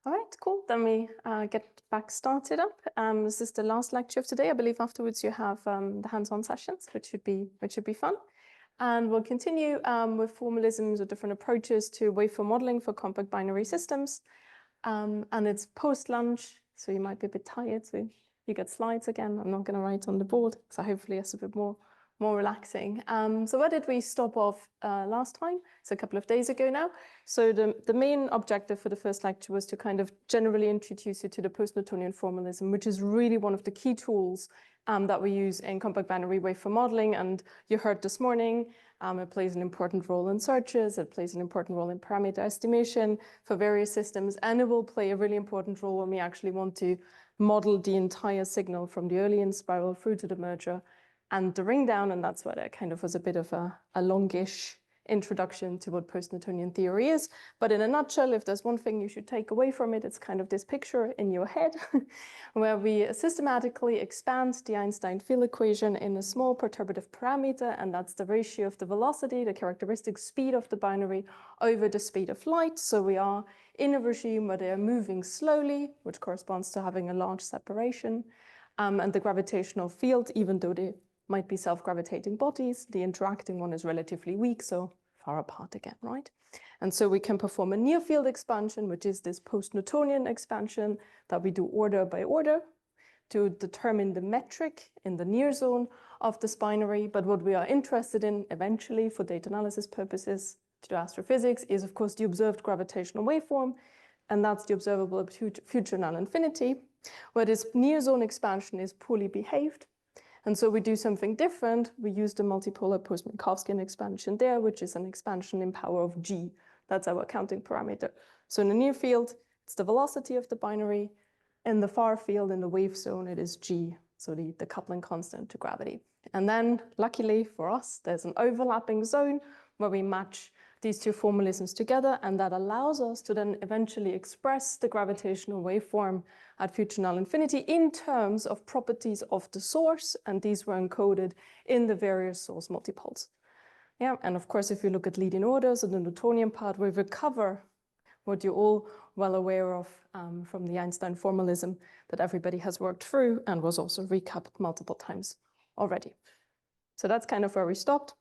All right, cool. Then we get back started up. This is the last lecture of today. I believe afterwards you have the hands-on sessions, which should be fun. And we'll continue with formalisms or different approaches to waveform modeling for compact binary systems. And it's post-lunch, so you might be a bit tired. So you get slides again. I'm not going to write on the board, so hopefully it's a bit more relaxing. So where did we stop off last time? It's a couple of days ago now. So the main objective for the first lecture was to kind of generally introduce you to the post-Newtonian formalism, which is really one of the key tools that we use in compact binary waveform modeling. And you heard this morning, it plays an important role in searches, it plays an important role in parameter estimation for various systems, and it will play a really important role when we actually want to model the entire signal from the early in spiral through to the merger and the ring down, and that's why that kind of was a bit of a longish introduction to what post-Newtonian theory is. But in a nutshell, if there's one thing you should take away from it, it's kind of this picture in your head where we systematically expand the Einstein field equation in a small perturbative parameter, and that's the ratio of the velocity, the characteristic speed of the binary over the speed of light. So we are in a regime where they are moving slowly, which corresponds to having a large separation, and the gravitational field, even though they might be self-gravitating bodies, the interacting one is relatively weak, so far apart again, right? And so we can perform a near field expansion, which is this post-Newtonian expansion that we do order by order to determine the metric in the near zone of this binary. But what we are interested in eventually for data analysis purposes to do astrophysics is, of course, the observed gravitational waveform, and that's the observable at future null infinity, where this near zone expansion is poorly behaved. And so we do something different. We use the multipolar post-Minkowskian expansion there, which is an expansion in power of g. That's our counting parameter. So in the near field, it's the velocity of the binary. In the far field, in the wave zone, it is g, so the coupling constant to gravity. And then, luckily for us, there's an overlapping zone where we match these two formalisms together, and that allows us to then eventually express the gravitational waveform at future null infinity in terms of properties of the source, and these were encoded in the various source multipoles. Yeah, and of course, if you look at leading orders and the Newtonian part, we recover what you're all well aware of from the Einstein formalism that everybody has worked through and was also recapped multiple times already. So that's kind of where we stopped.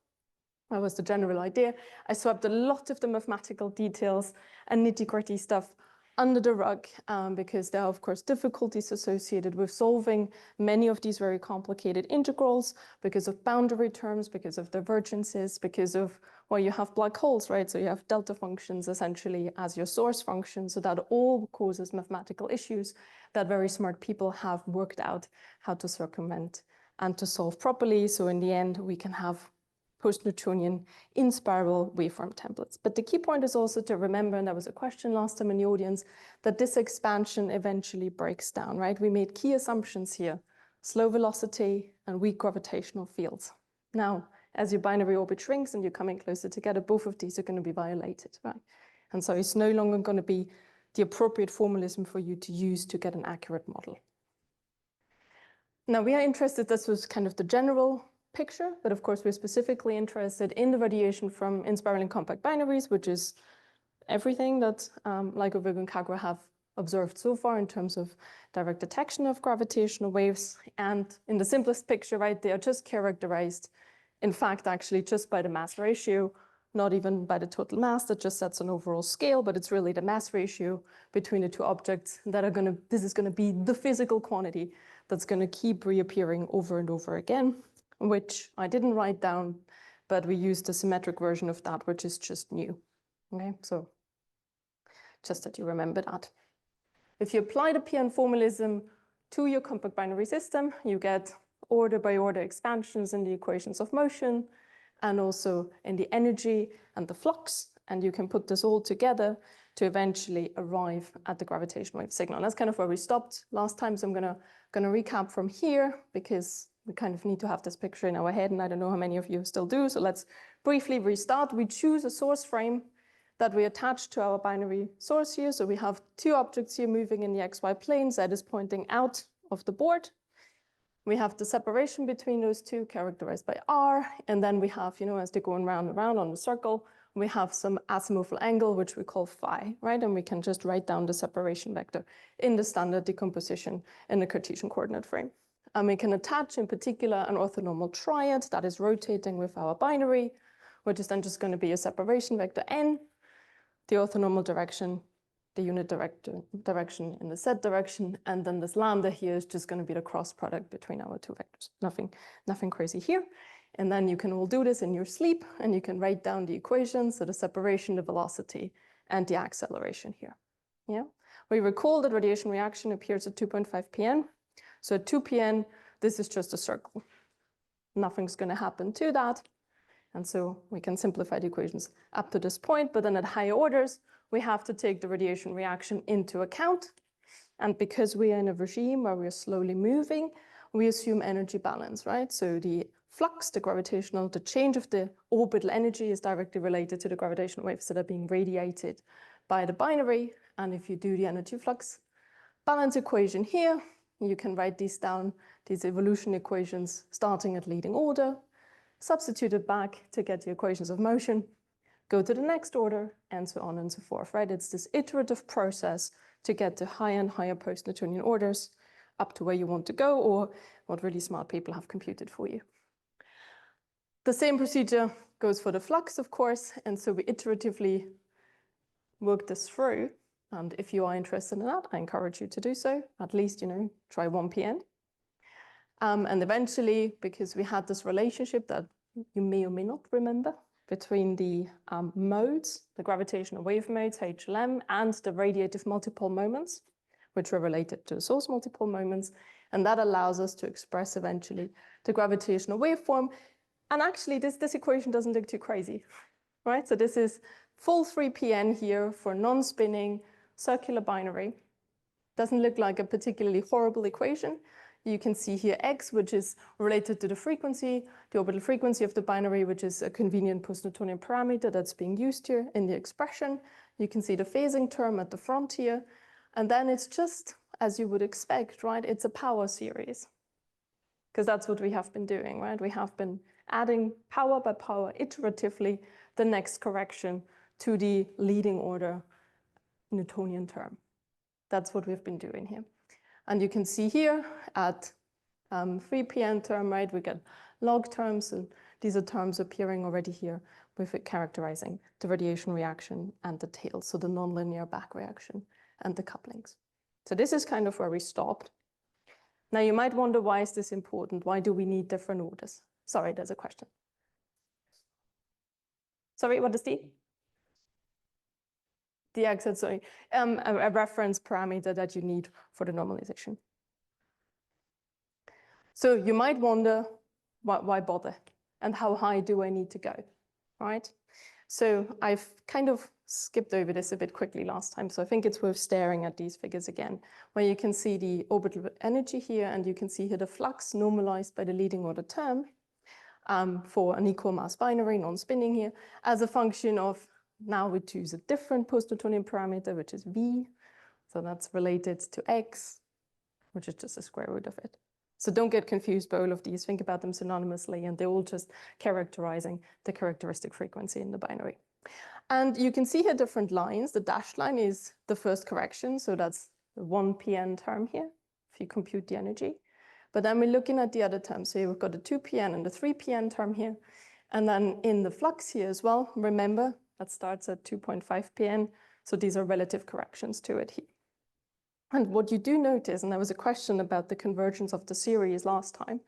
That was the general idea. I swept a lot of the mathematical details and nitty-gritty stuff under the rug because there are, of course, difficulties associated with solving many of these very complicated integrals because of boundary terms, because of divergences, because of, well, you have black holes, right? So you have delta functions essentially as your source function. So that all causes mathematical issues that very smart people have worked out how to circumvent and to solve properly. So in the end, we can have post-Newtonian in-spiral waveform templates. But the key point is also to remember, and there was a question last time in the audience, that this expansion eventually breaks down, right? We made key assumptions here, slow velocity and weak gravitational fields. Now, as your binary orbit shrinks and you're coming closer together, both of these are going to be violated, right? And so it's no longer going to be the appropriate formalism for you to use to get an accurate model. Now, we are interested, this was kind of the general picture, but of course we're specifically interested in the radiation from in-spiraling compact binaries, which is everything that LIGO, Virgo, and Kagra have observed so far in terms of direct detection of gravitational waves. And in the simplest picture, right, they are just characterized, in fact, actually just by the mass ratio, not even by the total mass that just sets an overall scale, but it's really the mass ratio between the two objects that are going to, this is going to be the physical quantity that's going to keep reappearing over and over again, which I didn't write down, but we used a symmetric version of that, which is just new. Okay, so just that you remember that. If you apply the PN formalism to your compact binary system, you get order by order expansions in the equations of motion and also in the energy and the flux, and you can put this all together to eventually arrive at the gravitational wave signal. And that's kind of where we stopped last time, so I'm gonna recap from here because we kind of need to have this picture in our head, and I don't know how many of you still do, so let's briefly restart. We choose a source frame that we attach to our binary source here. So we have two objects here moving in the XY plane. Z is pointing out of the board. We have the separation between those two characterized by R, and then we have, you know, as they're going round and round on the circle, we have some azimuthal angle, which we call phi, right? And we can just write down the separation vector in the standard decomposition in the Cartesian coordinate frame. And we can attach in particular an orthonormal triad that is rotating with our binary, which is then just going to be a separation vector n, the orthonormal direction, the unit direction in the z direction, and then this lambda here is just going to be the cross product between our two vectors. Nothing crazy here. And then you can all do this in your sleep, and you can write down the equations, so the separation, the velocity, and the acceleration here. Yeah. We recall that radiation reaction appears at 2.5 pn. So at 2 pn, this is just a circle. Nothing's going to happen to that. And so we can simplify the equations up to this point, but then at higher orders, we have to take the radiation reaction into account. And because we are in a regime where we are slowly moving, we assume energy balance, right? So the flux, the change of the orbital energy is directly related to the gravitational waves that are being radiated by the binary. And if you do the energy flux balance equation here, you can write these down, these evolution equations starting at leading order, substitute it back to get the equations of motion, go to the next order, and so on and so forth, right? It's this iterative process to get to higher and higher post-Newtonian orders up to where you want to go, or what really smart people have computed for you. The same procedure goes for the flux, of course, and so we iteratively work this through. And if you are interested in that, I encourage you to do so. At least, try 1 pn. And eventually, because we had this relationship that you may or may not remember between the modes, the gravitational wave modes, HLM, and the radiative multipole moments, which are related to the source multipole moments. And that allows us to express eventually the gravitational waveform. And actually, this equation doesn't look too crazy, right? So this is full 3 pn here for non-spinning circular binary. Doesn't look like a particularly horrible equation. You can see here x, which is related to the frequency, the orbital frequency of the binary, which is a convenient post-Newtonian parameter that's being used here in the expression. You can see the phasing term at the front here. And then it's just, as you would expect, right? It's a power series, because that's what we have been doing, right? We have been adding power by power iteratively the next correction to the leading order Newtonian term. That's what we've been doing here. And you can see here at 3 pn term, right, we get log terms, and these are terms appearing already here with it characterizing the radiation reaction and the tail, so the nonlinear back reaction and the couplings. So this is kind of where we stopped. Now you might wonder, why is this important? Why do we need different orders? Sorry, there's a question. Sorry, what is the exit, sorry, a reference parameter that you need for the normalization. So you might wonder, why bother? And how high do I need to go, right? So I've kind of skipped over this a bit quickly last time, so I think it's worth staring at these figures again, where you can see the orbital energy here, and you can see here the flux normalized by the leading order term for an equal mass binary, non-spinning here, as a function of, now we choose a different post-Newtonian parameter, which is v. So that's related to x, which is just the square root of it. So don't get confused by all of these. Think about them synonymously, and they're all just characterizing the characteristic frequency in the binary. And you can see here different lines. The dashed line is the first correction, so that's the 1 pn term here, if you compute the energy. But then we're looking at the other terms. So we've got the 2 pn and the 3 pn term here. And then in the flux here as well, remember, that starts at 2.5 pn. So these are relative corrections to it here. And what you do notice, and there was a question about the convergence of the series last time,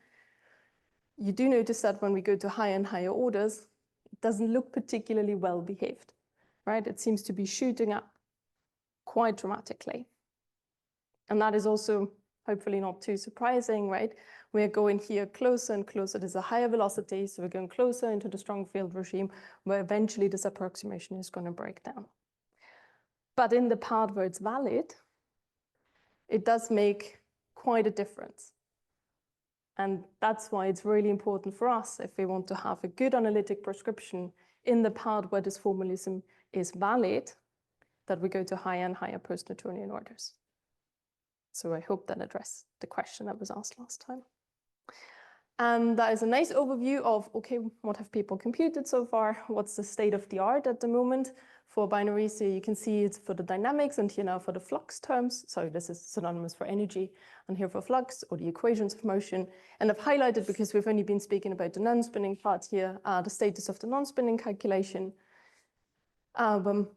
you do notice that when we go to higher and higher orders, it doesn't look particularly well behaved, right? It seems to be shooting up quite dramatically. And that is also hopefully not too surprising, right? We're going here closer and closer. There's a higher velocity, so we're going closer into the strong field regime, where eventually this approximation is going to break down. But in the part where it's valid, it does make quite a difference. And that's why it's really important for us, if we want to have a good analytic prescription in the part where this formalism is valid, that we go to higher and higher post-Newtonian orders. So I hope that addressed the question that was asked last time. And that is a nice overview of, okay, what have people computed so far? What's the state of the art at the moment for binaries? So you can see it's for the dynamics and here now for the flux terms. So this is synonymous for energy and here for flux or the equations of motion. And I've highlighted because we've only been speaking about the non-spinning part here, the status of the non-spinning calculation.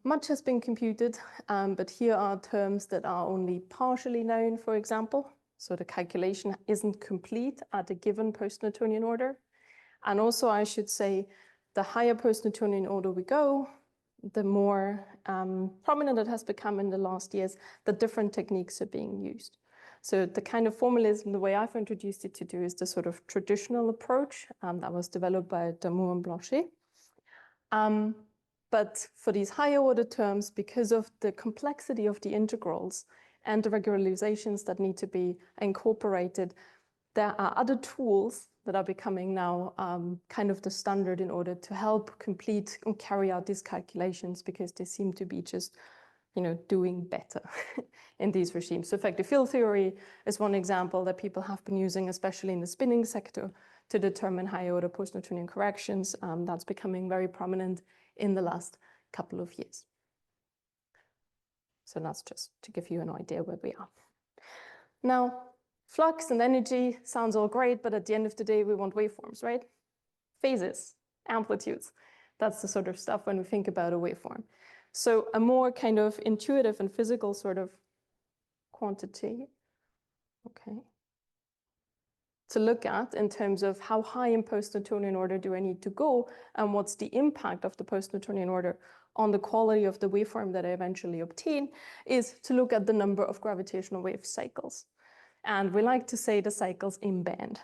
Much has been computed, but here are terms that are only partially known, for example. So the calculation isn't complete at a given post-Newtonian order. And also, I should say, the higher post-Newtonian order we go, the more prominent it has become in the last years that different techniques are being used. So the kind of formalism, the way I've introduced it to do is the sort of traditional approach that was developed by Damour and Blanchet. But for these higher order terms, because of the complexity of the integrals and the regularizations that need to be incorporated, there are other tools that are becoming now kind of the standard in order to help complete and carry out these calculations, because they seem to be just, doing better in these regimes. So effective field theory is one example that people have been using, especially in the spinning sector, to determine higher order post-Newtonian corrections. That's becoming very prominent in the last couple of years. So that's just to give you an idea where we are. Now, flux and energy sounds all great, but at the end of the day, we want waveforms, right? Phases, amplitudes. That's the sort of stuff when we think about a waveform. So a more kind of intuitive and physical sort of quantity, okay, to look at in terms of how high in post-Newtonian order do I need to go, and what's the impact of the post-Newtonian order on the quality of the waveform that I eventually obtain, is to look at the number of gravitational wave cycles. And we like to say the cycles in band.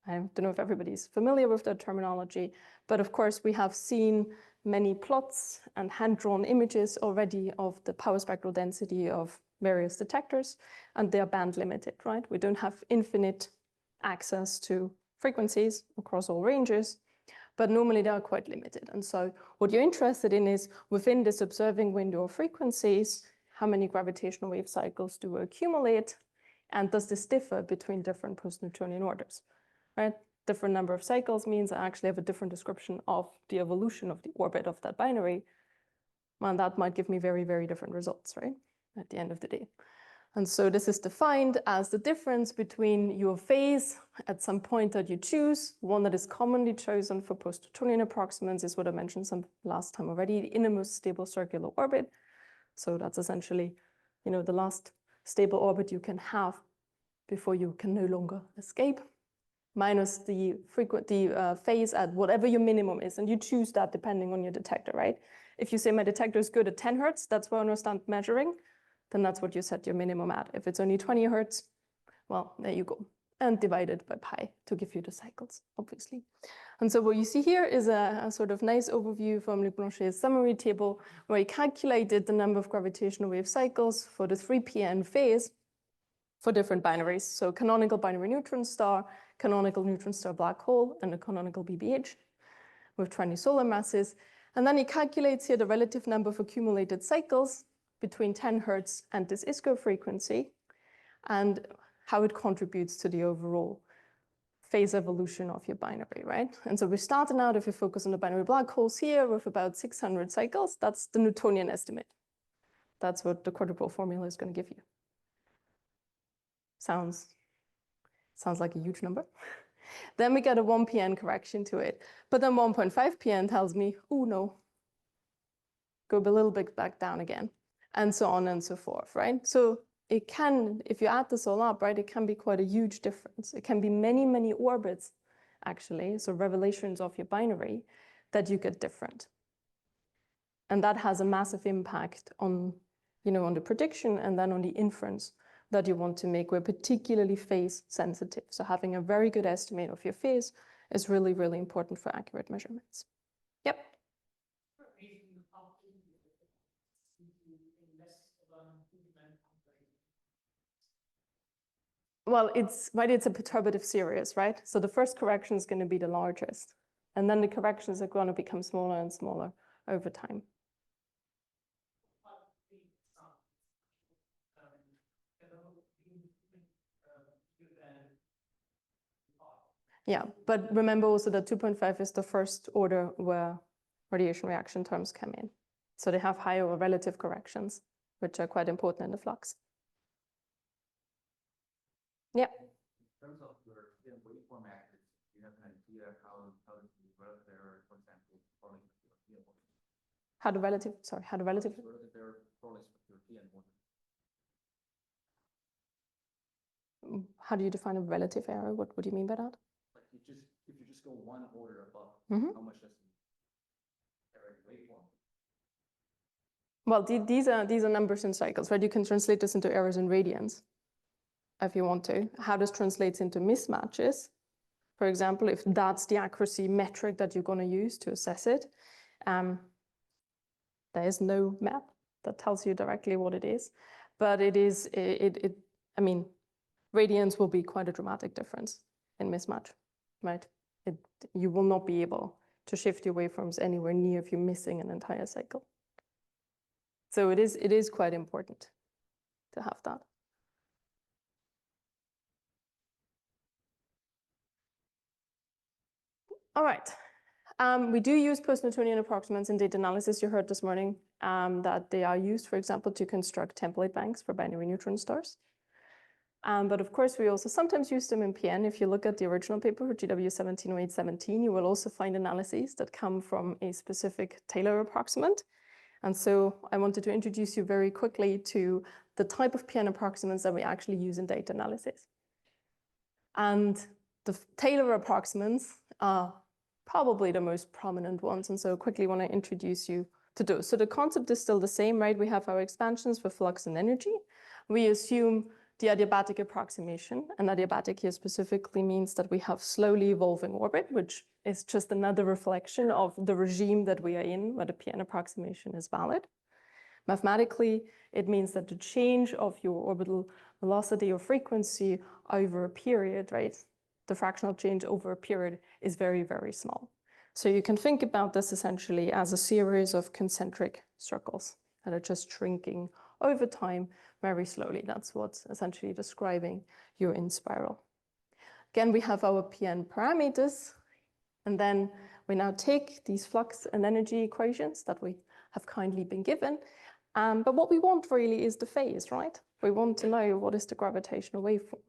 I don't know if everybody's familiar with that terminology, but of course we have seen many plots and hand-drawn images already of the power spectral density of various detectors, and they are band limited, right? We don't have infinite access to frequencies across all ranges, but normally they are quite limited. And so what you're interested in is within this observing window of frequencies, how many gravitational wave cycles do we accumulate? And does this differ between different post-Newtonian orders, right? Different number of cycles means I actually have a different description of the evolution of the orbit of that binary. And that might give me very, very different results, right? At the end of the day. And so this is defined as the difference between your phase at some point that you choose. One that is commonly chosen for post-Newtonian approximants is what I mentioned some last time already, the innermost stable circular orbit. So that's essentially, the last stable orbit you can have before you can no longer escape, minus the phase at whatever your minimum is. And you choose that depending on your detector, right? If you say my detector is good at 10 Hertz, that's where I understand measuring, then that's what you set your minimum at. If it's only 20 Hertz, well, there you go. And divided by pi to give you the cycles, obviously. And so what you see here is a sort of nice overview from Luc Blanchet's summary table, where he calculated the number of gravitational wave cycles for the 3pn phase for different binaries. So canonical binary neutron star, canonical neutron star black hole, and a canonical BBH with 20 solar masses. And then he calculates here the relative number of accumulated cycles between 10 Hertz and this ISCO frequency, and how it contributes to the overall phase evolution of your binary, right? And so we're starting out, if we focus on the binary black holes here, with about 600 cycles. That's the Newtonian estimate. That's what the quadrupole formula is going to give you. Sounds like a huge number. Then we get a 1pn correction to it. But then 1.5pn tells me, oh no, go a little bit back down again, and so on and so forth, right? So it can, if you add this all up, right, it can be quite a huge difference. It can be many, many orbits, actually, so revelations of your binary that you get different. And that has a massive impact on, on the prediction and then on the inference that you want to make. We're particularly phase sensitive. So having a very good estimate of your phase is really, really important for accurate measurements. Yep. Well, it's a perturbative series, right? So the first correction is going to be the largest, and then the corrections are going to become smaller and smaller over time. Yeah, but remember also that 2.5 is the first order where radiation reaction terms come in. So they have higher relative corrections, which are quite important in the flux. Yeah. In terms of your waveform axis, do you have an idea how the relative error, for example, correlates with your field? How the relative error correlates with your field? How do you define a relative error? What do you mean by that? Like if you just go one order above, how much does the error waveform? Well, these are numbers in cycles, right? You can translate this into errors in radians if you want to. How this translates into mismatches, for example, if that's the accuracy metric that you're going to use to assess it, there is no map that tells you directly what it is, but I mean, radians will be quite a dramatic difference in mismatch, right? You will not be able to shift your waveforms anywhere near if you're missing an entire cycle. So it is quite important to have that. All right. We do use post-Newtonian approximants in data analysis. You heard this morning that they are used, for example, to construct template banks for binary neutron stars. But of course, we also sometimes use them in PN. If you look at the original paper for GW 170817, you will also find analyses that come from a specific Taylor approximant. And so I wanted to introduce you very quickly to the type of PN approximants that we actually use in data analysis. And the Taylor approximants are probably the most prominent ones. And so I quickly want to introduce you to those. So the concept is still the same, right? We have our expansions for flux and energy. We assume the adiabatic approximation, and adiabatic here specifically means that we have slowly evolving orbit, which is just another reflection of the regime that we are in, where the PN approximation is valid. Mathematically, it means that the change of your orbital velocity or frequency over a period, right? The fractional change over a period is very, very small. So you can think about this essentially as a series of concentric circles that are just shrinking over time very slowly. That's what's essentially describing your in spiral. Again, we have our PN parameters, and then we now take these flux and energy equations that we have kindly been given. But what we want really is the phase, right? We want to know what is the gravitational waveform.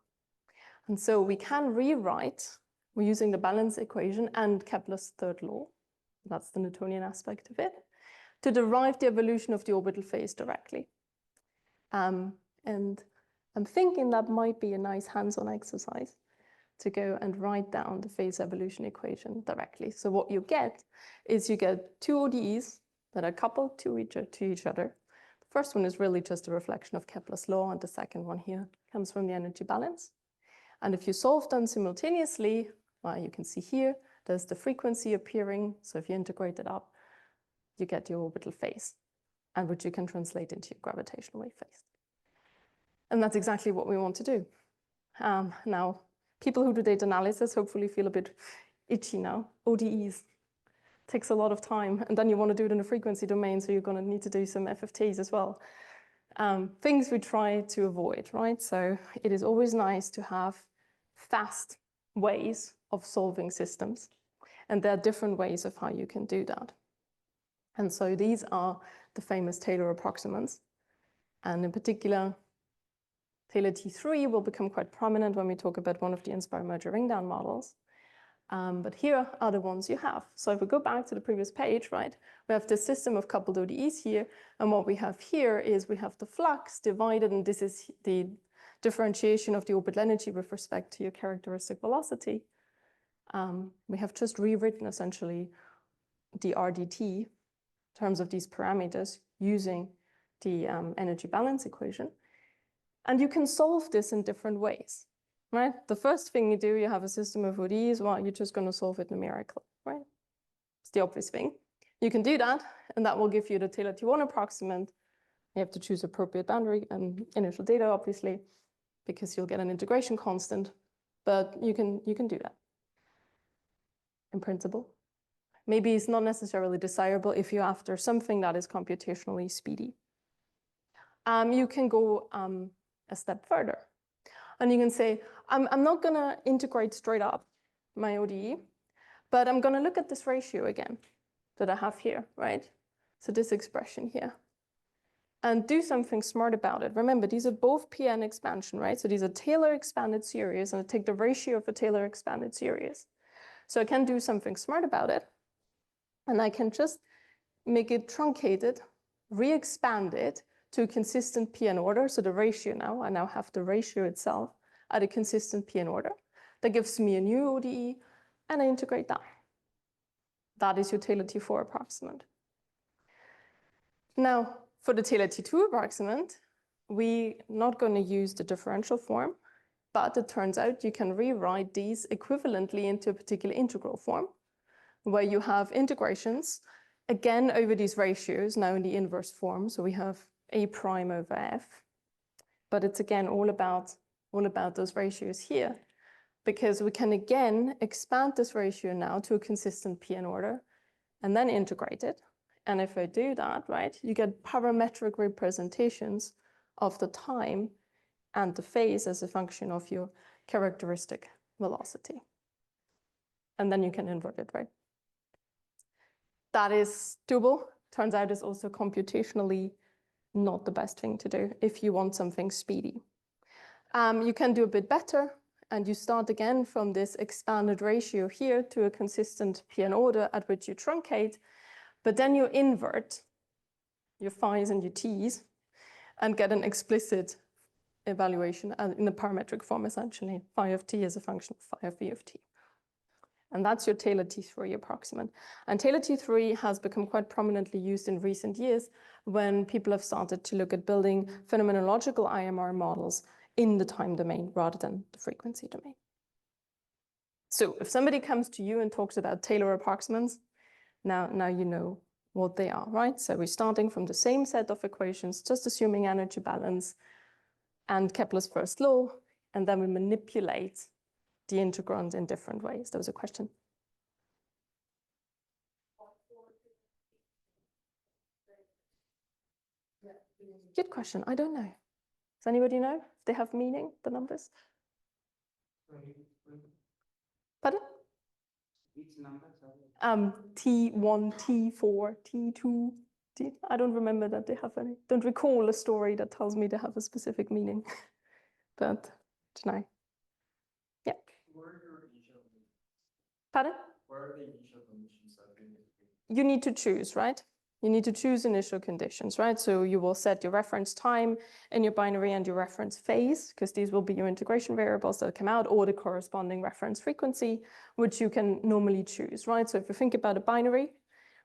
And so we can rewrite, we're using the balance equation and Kepler's third law, that's the Newtonian aspect of it, to derive the evolution of the orbital phase directly. And I'm thinking that might be a nice hands-on exercise to go and write down the phase evolution equation directly. So what you get is you get two ODEs that are coupled to each other. The first one is really just a reflection of Kepler's law, and the second one here comes from the energy balance. And if you solve them simultaneously, well, you can see here, there's the frequency appearing. So if you integrate it up, you get your orbital phase, and which you can translate into your gravitational wave phase. And that's exactly what we want to do. Now, people who do data analysis hopefully feel a bit itchy now. ODEs takes a lot of time, and then you want to do it in a frequency domain, so you're going to need to do some FFTs as well. Things we try to avoid, right? So it is always nice to have fast ways of solving systems, and there are different ways of how you can do that. And so these are the famous Taylor approximants, and in particular, Taylor T3 will become quite prominent when we talk about one of the inspired merger ring-down models. But here are the ones you have. So if we go back to the previous page, right, we have this system of coupled ODEs here. And what we have here is we have the flux divided, and this is the differentiation of the orbital energy with respect to your characteristic velocity. We have just rewritten essentially the RDT in terms of these parameters using the energy balance equation. And you can solve this in different ways, right? The first thing you do, you have a system of ODEs, well, you're just going to solve it numerically, right? It's the obvious thing. You can do that, and that will give you the Taylor T1 approximant. You have to choose appropriate boundary and initial data, obviously, because you'll get an integration constant, but you can do that in principle. Maybe it's not necessarily desirable if you're after something that is computationally speedy. You can go a step further. And you can say, I'm not going to integrate straight up. my ODE, but I'm going to look at this ratio again that I have here, right? So this expression here. And do something smart about it. Remember, these are both PN expansion, right? So these are Taylor expanded series, and I take the ratio of a Taylor expanded series. So I can do something smart about it, and I can just make it truncated, re-expand it to a consistent PN order. So the ratio now, I now have the ratio itself at a consistent PN order. That gives me a new ODE, and I integrate that. That is your Taylor T4 approximant. Now, for the Taylor T2 approximant, we're not going to use the differential form, but it turns out you can rewrite these equivalently into a particular integral form, where you have integrations, again, over these ratios, now in the inverse form. So we have A prime over F, but it's again all about those ratios here, because we can again expand this ratio now to a consistent PN order and then integrate it. And if I do that, right, you get parametric representations of the time and the phase as a function of your characteristic velocity. And then you can invert it, right? That is doable. Turns out it's also computationally not the best thing to do if you want something speedy. You can do a bit better, and you start again from this expanded ratio here to a consistent PN order at which you truncate, but then you invert your phi's and your t's and get an explicit evaluation in the parametric form, essentially. Phi of t is a function of phi of v of t. And that's your Taylor T3 approximant. And Taylor T3 has become quite prominently used in recent years when people have started to look at building phenomenological IMR models in the time domain rather than the frequency domain. So if somebody comes to you and talks about Taylor approximants, now you know what they are, right? So we're starting from the same set of equations, just assuming energy balance and Kepler's first law, and then we manipulate the integrand in different ways. There was a question. Good question. I don't know. Does anybody know if they have meaning, the numbers? Pardon? Which numbers T1, T4, T2. I don't remember that they have any. Don't recall a story that tells me they have a specific meaning. But tonight. Yeah. Where are your initial conditions? Pardon? Where are the initial conditions of the You need to choose, right? You need to choose initial conditions, right? So you will set your reference time in your binary and your reference phase, because these will be your integration variables that come out, or the corresponding reference frequency, which you can normally choose, right? So if you think about a binary,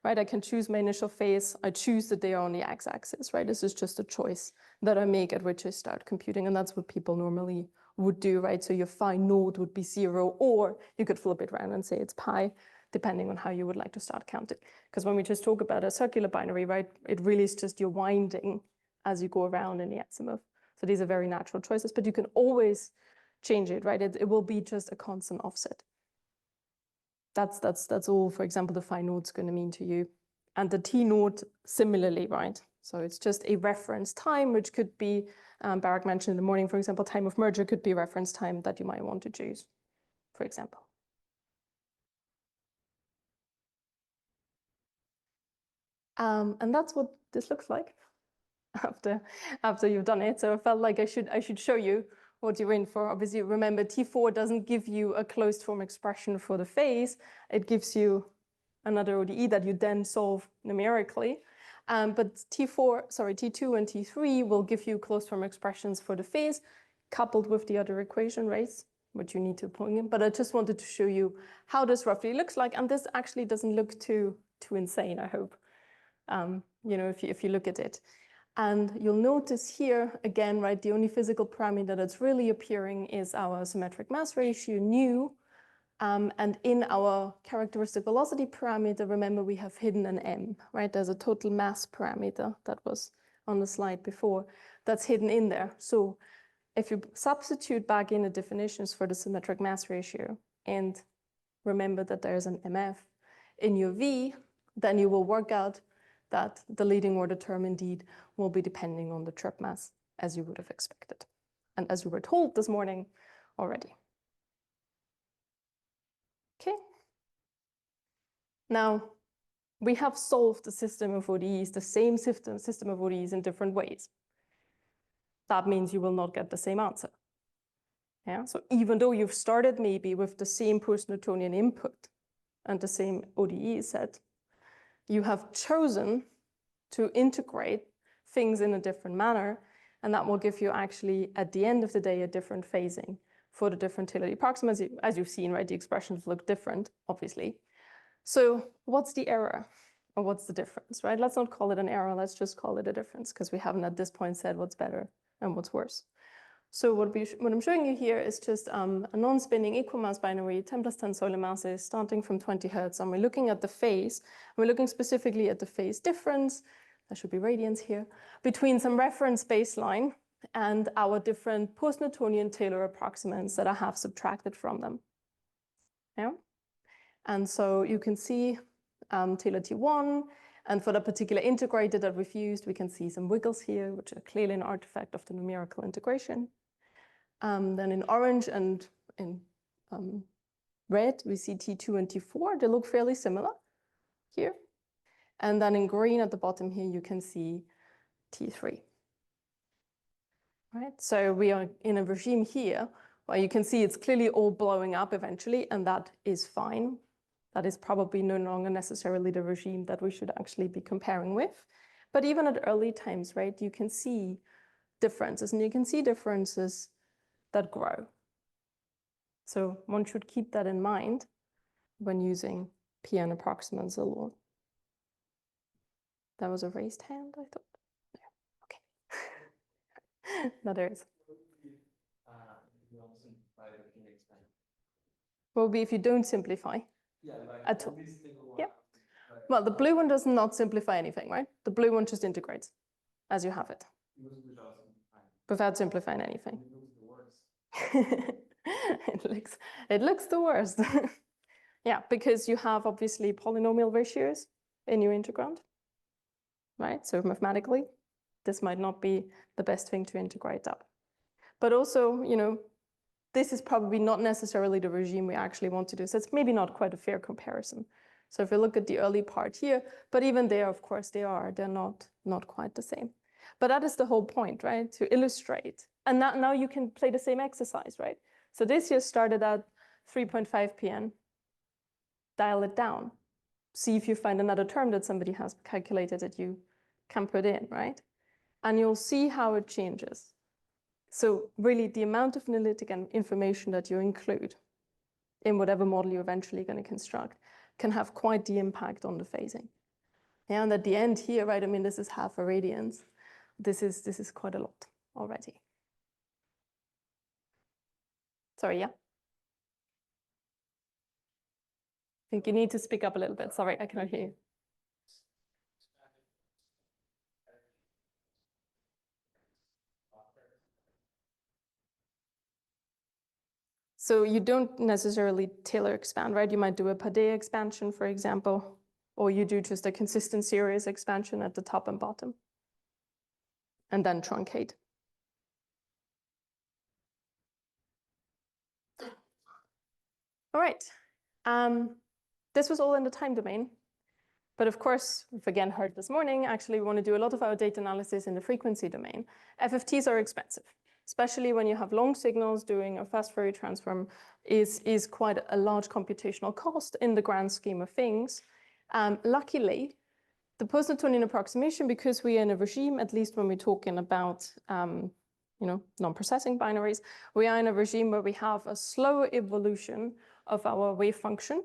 right, I can choose my initial phase. I choose that they are on the x-axis, right? This is just a choice that I make at which I start computing, and that's what people normally would do, right? So your phi node would be 0, or you could flip it around and say it's pi, depending on how you would like to start counting. Because when we just talk about a circular binary, right, it really is just you're winding as you go around in the azimuth. So these are very natural choices, but you can always change it, right? It will be just a constant offset. That's all, for example, the phi node's going to mean to you. And the t node similarly, right? So it's just a reference time, which could be, Barak mentioned in the morning, for example, time of merger could be reference time that you might want to choose, for example. And that's what this looks like after you've done it. So I felt like I should show you what you're in for. Obviously, remember T4 doesn't give you a closed form expression for the phase. It gives you another ODE that you then solve numerically. But T2 and T3 will give you closed form expressions for the phase coupled with the other equation rates, which you need to plug in. But I just wanted to show you how this roughly looks like. And this actually doesn't look too insane, I hope. If you look at it. And you'll notice here, again, right, the only physical parameter that's really appearing is our symmetric mass ratio, nu. And in our characteristic velocity parameter, remember, we have hidden an m, right? There's a total mass parameter that was on the slide before that's hidden in there. So if you substitute back in the definitions for the symmetric mass ratio and remember that there's an mf in your v, then you will work out that the leading order term indeed will be depending on the trip mass, as you would have expected, and as you were told this morning already. Now, we have solved the system of ODEs, the same system of ODEs in different ways. That means you will not get the same answer. Yeah? So even though you've started maybe with the same post-Newtonian input and the same ODE set, you have chosen to integrate things in a different manner, and that will give you actually, at the end of the day, a different phasing for the different Taylor approximates. As you've seen, right, the expressions look different, obviously. So what's the error? Or what's the difference, right? Let's not call it an error, let's just call it a difference, because we haven't at this point said what's better and what's worse. So what I'm showing you here is just a non-spinning equal mass binary, 10 plus 10 solar masses, starting from 20 Hertz. And we're looking at the phase. We're looking specifically at the phase difference, there should be radians here, between some reference baseline and our different post-Newtonian Taylor approximates that I have subtracted from them. Yeah? And so you can see Taylor T1, and for the particular integrator that we've used, we can see some wiggles here, which are clearly an artifact of the numerical integration. Then in orange and in red, we see T2 and T4. They look fairly similar here. And then in green at the bottom here, you can see T3. Right? So we are in a regime here where you can see it's clearly all blowing up eventually, and that is fine. That is probably no longer necessarily the regime that we should actually be comparing with. But even at early times, right, you can see differences, and you can see differences that grow. So one should keep that in mind when using PN approximates a lot. That was a raised hand, I thought. Yeah. Okay. No, there is. What would be if you don't simplify? Yeah, like at all. Yeah. Well, the blue one does not simplify anything, right? The blue one just integrates as you have it, without simplifying anything. It looks the worst. Yeah, because you have obviously polynomial ratios in your integrand, right? So mathematically, this might not be the best thing to integrate up. But also, you know, this is probably not necessarily the regime we actually want to do. So it's maybe not quite a fair comparison. So if we look at the early part here, but even there, of course, they're not quite the same. But that is the whole point, right? To illustrate. And now you can play the same exercise, right? So this year started at 3.5 PN. Dial it down. See if you find another term that somebody has calculated that you can put in, right? And you'll see how it changes. So really the amount of analytic information that you include in whatever model you're eventually going to construct can have quite the impact on the phasing. Yeah, and at the end here, right, I mean, this is half a radians. This is quite a lot already. Sorry, yeah? I think you need to speak up a little bit. Sorry, I cannot hear you. So you don't necessarily Taylor expand, right? You might do a Padé expansion, for example, or you do just a consistent series expansion at the top and bottom, and then truncate. All right. This was all in the time domain. But of course, we've again heard this morning, actually we want to do a lot of our data analysis in the frequency domain. FFTs are expensive, especially when you have long signals. Doing a fast Fourier transform is quite a large computational cost in the grand scheme of things. Luckily, the post-Newtonian approximation, because we are in a regime, at least when we're talking about non-processing binaries, we are in a regime where we have a slow evolution of our wave function.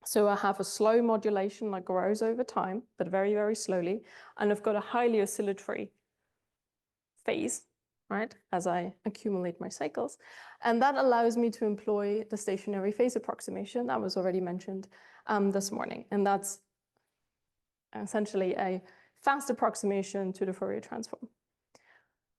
So I have a slow modulation that grows over time, but very, very slowly. And I've got a highly oscillatory phase, right, as I accumulate my cycles. And that allows me to employ the stationary phase approximation that was already mentioned this morning. And that's essentially a fast approximation to the Fourier transform.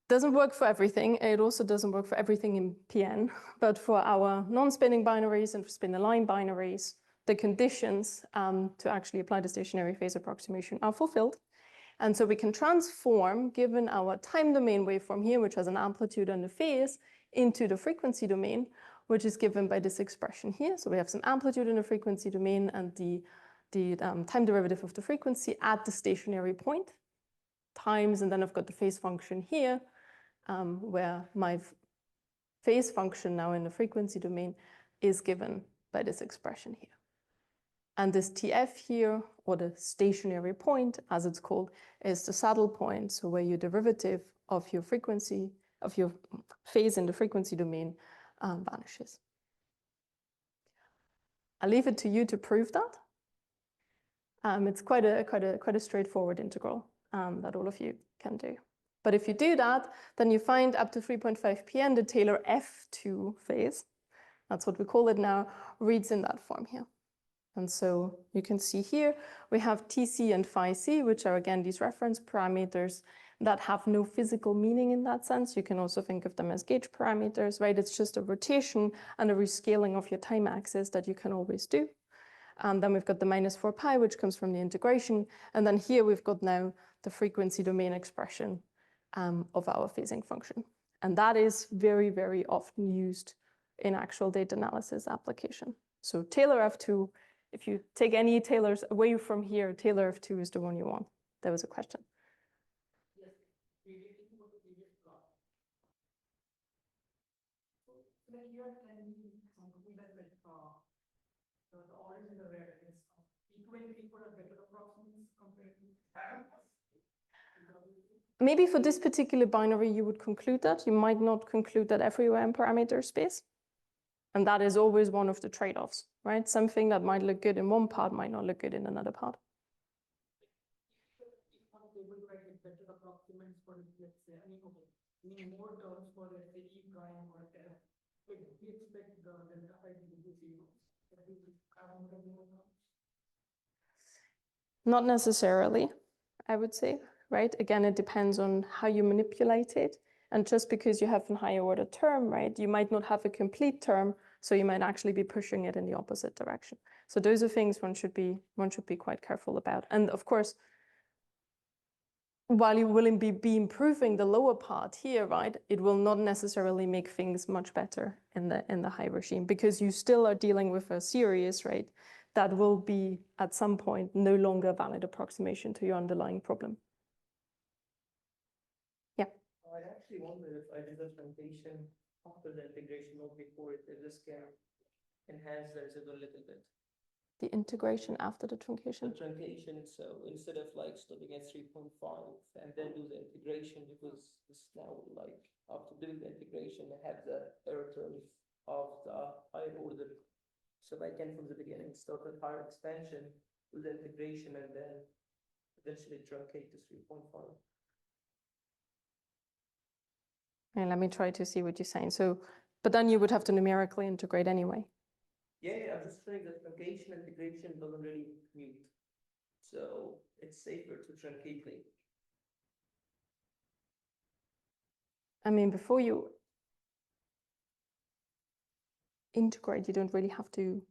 Doesn't work for everything. It also doesn't work for everything in PN, but for our non-spinning binaries and for spin-aligned binaries, the conditions to actually apply the stationary phase approximation are fulfilled. And so we can transform, given our time domain waveform here, which has an amplitude and a phase, into the frequency domain, which is given by this expression here. So we have some amplitude in the frequency domain, and the the time derivative of the frequency at the stationary point times, and then I've got the phase function here, where my phase function now in the frequency domain is given by this expression here. And this TF here, or the stationary point, as it's called, is the saddle point, so where your derivative of your frequency, of your phase in the frequency domain vanishes. I'll leave it to you to prove that. It's quite a straightforward integral that all of you can do. But if you do that, then you find up to 3.5 pn the Taylor F2 phase, that's what we call it now, reads in that form here. And so you can see here, we have Tc and phi c, which are again these reference parameters that have no physical meaning in that sense. You can also think of them as gauge parameters, right? It's just a rotation and a rescaling of your time axis that you can always do. And then we've got the -4 pi, which comes from the integration. And then here we've got now the frequency domain expression of our phasing function. And that is very, very often used in actual data analysis application. So Taylor F2, if you take any Taylors away from here, Taylor F2 is the one you want. There was a question. Yes, we did think about the previous plot. So then you are telling me something that like the orange and the red is equally equal or better approximates compared to Maybe for this particular binary, you would conclude that. You might not conclude that everywhere in parameter space. And that is always one of the trade-offs, right? Something that might look good in one part might not look good in another part. If one table write it better approximates for, let's say, I mean, okay, mean more terms for, let's say, E prime or F, but we expect the delta phi to be zero. Not necessarily, I would say, right? Again, it depends on how you manipulate it. And just because you have a higher order term, right, you might not have a complete term, so you might actually be pushing it in the opposite direction. So those are things one should be quite careful about. And of course, while you will be improving the lower part here, right, it will not necessarily make things much better in the high regime, because you still are dealing with a series, right, that will be at some point no longer a valid approximation to your underlying problem. Yeah. I actually wonder if I did the truncation after the integration, not before it, if this can enhance the residual a little bit. The integration after the truncation. The truncation, so instead of like stopping at 3.5 and then do the integration, because this now like after doing the integration, I have the error terms of the higher order. So I can from the beginning start with higher expansion, do the integration, and then eventually truncate to 3.5. And let me try to see what you're saying. So, but then you would have to numerically integrate anyway. Yeah, I'm just saying that truncation integration doesn't really commute. So it's safer to truncate later. I mean, before you integrate, you don't really have to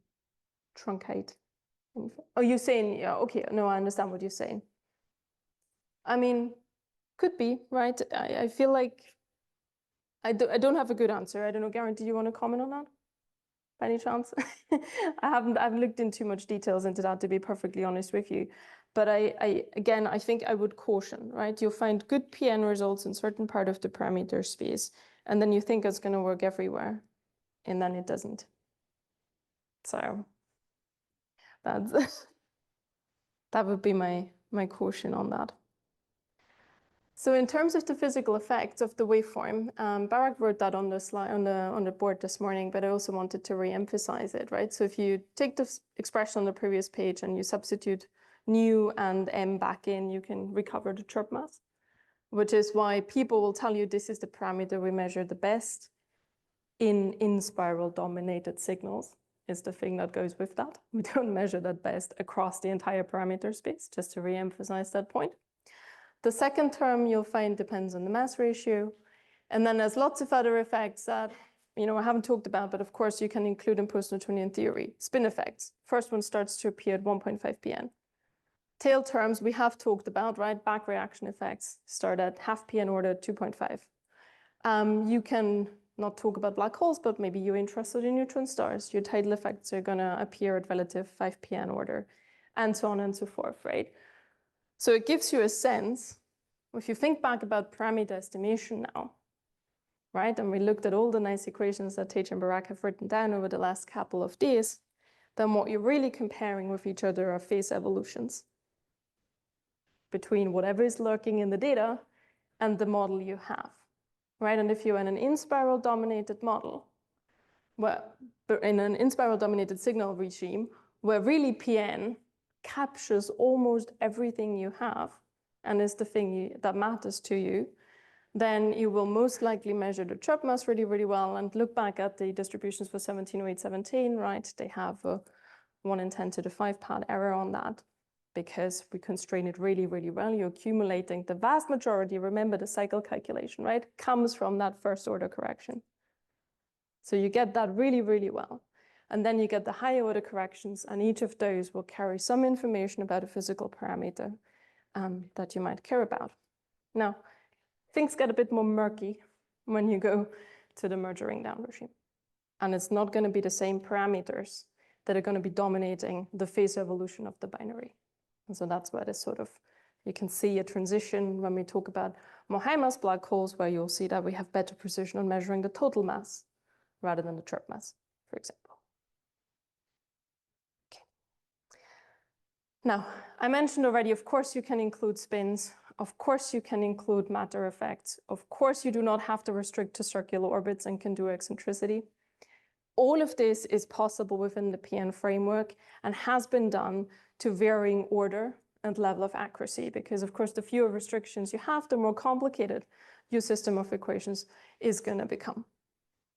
truncate anything. Oh, you're saying, yeah, okay, no, I understand what you're saying. I mean, could be, right? I feel like I don't have a good answer. I don't know, Garen, do you want to comment on that? By any chance? I've looked in too much details into that, to be perfectly honest with you. But again, I think I would caution, right? You'll find good PN results in certain part of the parameter space, and then you think it's going to work everywhere, and then it doesn't. So that's that would be my caution on that. So in terms of the physical effects of the waveform, Barak wrote that on the slide on the board this morning, but I also wanted to re-emphasize it, right? So if you take this expression on the previous page and you substitute nu and m back in, you can recover the chirp mass, which is why people will tell you this is the parameter we measure the best in spiral dominated signals, is the thing that goes with that. We don't measure that best across the entire parameter space, just to re-emphasize that point. The second term you'll find depends on the mass ratio. And then there's lots of other effects that, you know, I haven't talked about, but of course you can include in post-Newtonian theory. Spin effects. First one starts to appear at 1.5 pn. Tail terms we have talked about, right? Back reaction effects start at half pn order 2.5. You can not talk about black holes, but maybe you're interested in neutron stars. Your tidal effects are gonna appear at relative 5 pn order. and so on and so forth, right? So it gives you a sense, if you think back about parameter estimation now, right? And we looked at all the nice equations that Tej and Barak have written down over the last couple of days, then what you're really comparing with each other are phase evolutions between whatever is lurking in the data and the model you have, right? And if you're in an in-spiral dominated model, well, in an in-spiral dominated signal regime, where really PN captures almost everything you have and is the thing that matters to you, then you will most likely measure the chirp mass really, really well and look back at the distributions for 170817, right? They have a 1 in 10 to the 5 pad error on that because we constrain it really, really well. You're accumulating the vast majority, remember the cycle calculation, right? Comes from that first order correction. So you get that really, really well. And then you get the higher order corrections, and each of those will carry some information about a physical parameter that you might care about. Now, things get a bit more murky when you go to the merger ring down regime. And it's not going to be the same parameters that are going to be dominating the phase evolution of the binary. And so that's where this sort of, you can see a transition when we talk about more high mass black holes, where you'll see that we have better precision on measuring the total mass rather than the chirp mass, for example. Okay. Now, I mentioned already, of course, you can include spins. Of course, you can include matter effects. Of course, you do not have to restrict to circular orbits and can do eccentricity. All of this is possible within the PN framework and has been done to varying order and level of accuracy, because of course, the fewer restrictions you have, the more complicated your system of equations is going to become.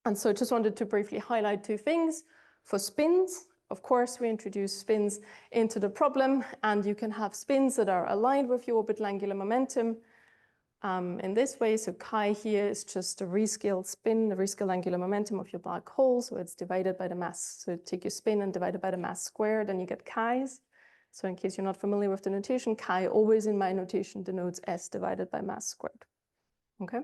And so I just wanted to briefly highlight two things. For spins, of course, we introduce spins into the problem, and you can have spins that are aligned with your orbital angular momentum in this way. So chi here is just a rescaled spin, the rescaled angular momentum of your black hole. So it's divided by the mass. So take your spin and divide it by the mass squared, and you get chi's. So in case you're not familiar with the notation, chi always in my notation denotes s divided by mass squared. Okay.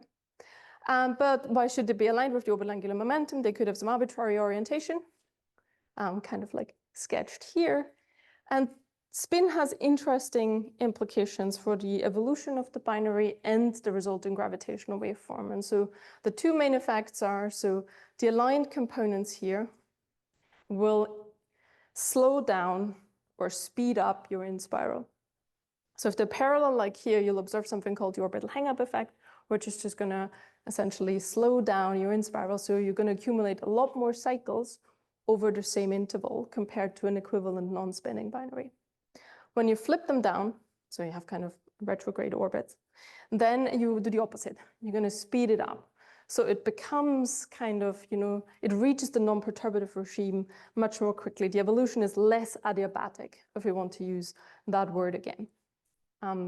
But why should they be aligned with the orbital angular momentum? They could have some arbitrary orientation, kind of like sketched here. And spin has interesting implications for the evolution of the binary and the resulting gravitational waveform. And so the two main effects are, so the aligned components here will slow down or speed up your in-spiral. So if they're parallel like here, you'll observe something called the orbital hang-up effect, which is just going to essentially slow down your in-spiral. So you're going to accumulate a lot more cycles over the same interval compared to an equivalent non-spinning binary. When you flip them down, so you have kind of retrograde orbits, then you do the opposite. You're going to speed it up. So it becomes kind of, it reaches the non-perturbative regime much more quickly. The evolution is less adiabatic, if we want to use that word again.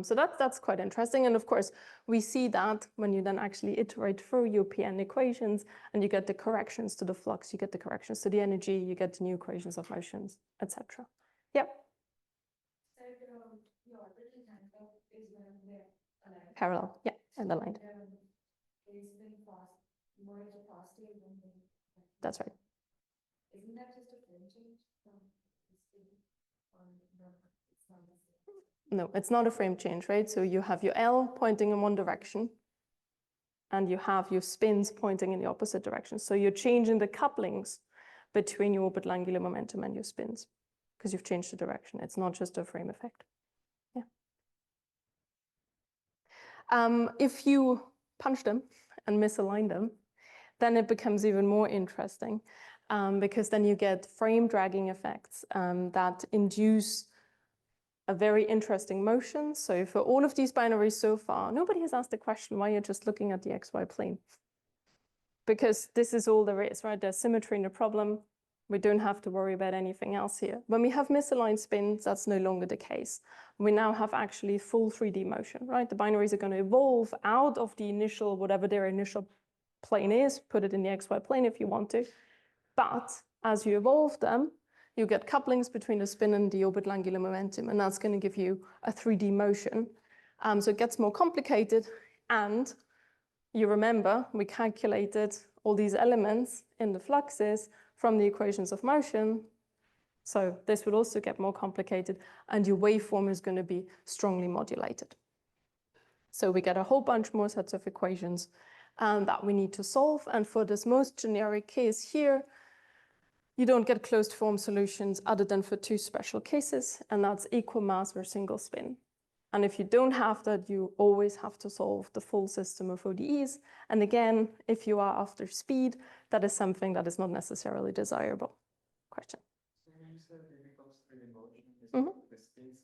So that's quite interesting. And of course, we see that when you then actually iterate through your PN equations and you get the corrections to the flux, you get the corrections to the energy, you get the new equations of motions, etc. Yep. So your orbital hang-up is when they're aligned. Parallel, yeah, and aligned. Is when fast, more faster than the. That's right. Isn't that just a frame change from the speed? Or no, it's not the same. No, it's not a frame change, right? So you have your L pointing in one direction, and you have your spins pointing in the opposite direction. So you're changing the couplings between your orbital angular momentum and your spins, because you've changed the direction. It's not just a frame effect. Yeah. If you punch them and misalign them, then it becomes even more interesting, because then you get frame dragging effects that induce a very interesting motion. So for all of these binaries so far, nobody has asked the question why you're just looking at the XY plane. Because this is all there is, right? There's symmetry in the problem. We don't have to worry about anything else here. When we have misaligned spins, that's no longer the case. We now have actually full 3D motion, right? The binaries are going to evolve out of the initial, whatever their initial plane is, put it in the XY plane if you want to. But as you evolve them, you get couplings between the spin and the orbital angular momentum, and that's going to give you a 3D motion. So it gets more complicated, and you remember we calculated all these elements in the fluxes from the equations of motion, So this will also get more complicated, and your waveform is going to be strongly modulated. So we get a whole bunch more sets of equations that we need to solve. And for this most generic case here, you don't get closed form solutions other than for two special cases, and that's equal mass or single spin. And if you don't have that, you always have to solve the full system of ODEs. And again, if you are after speed, that is something that is not necessarily desirable. Question? So when you said it becomes free motion, is Mhm. the space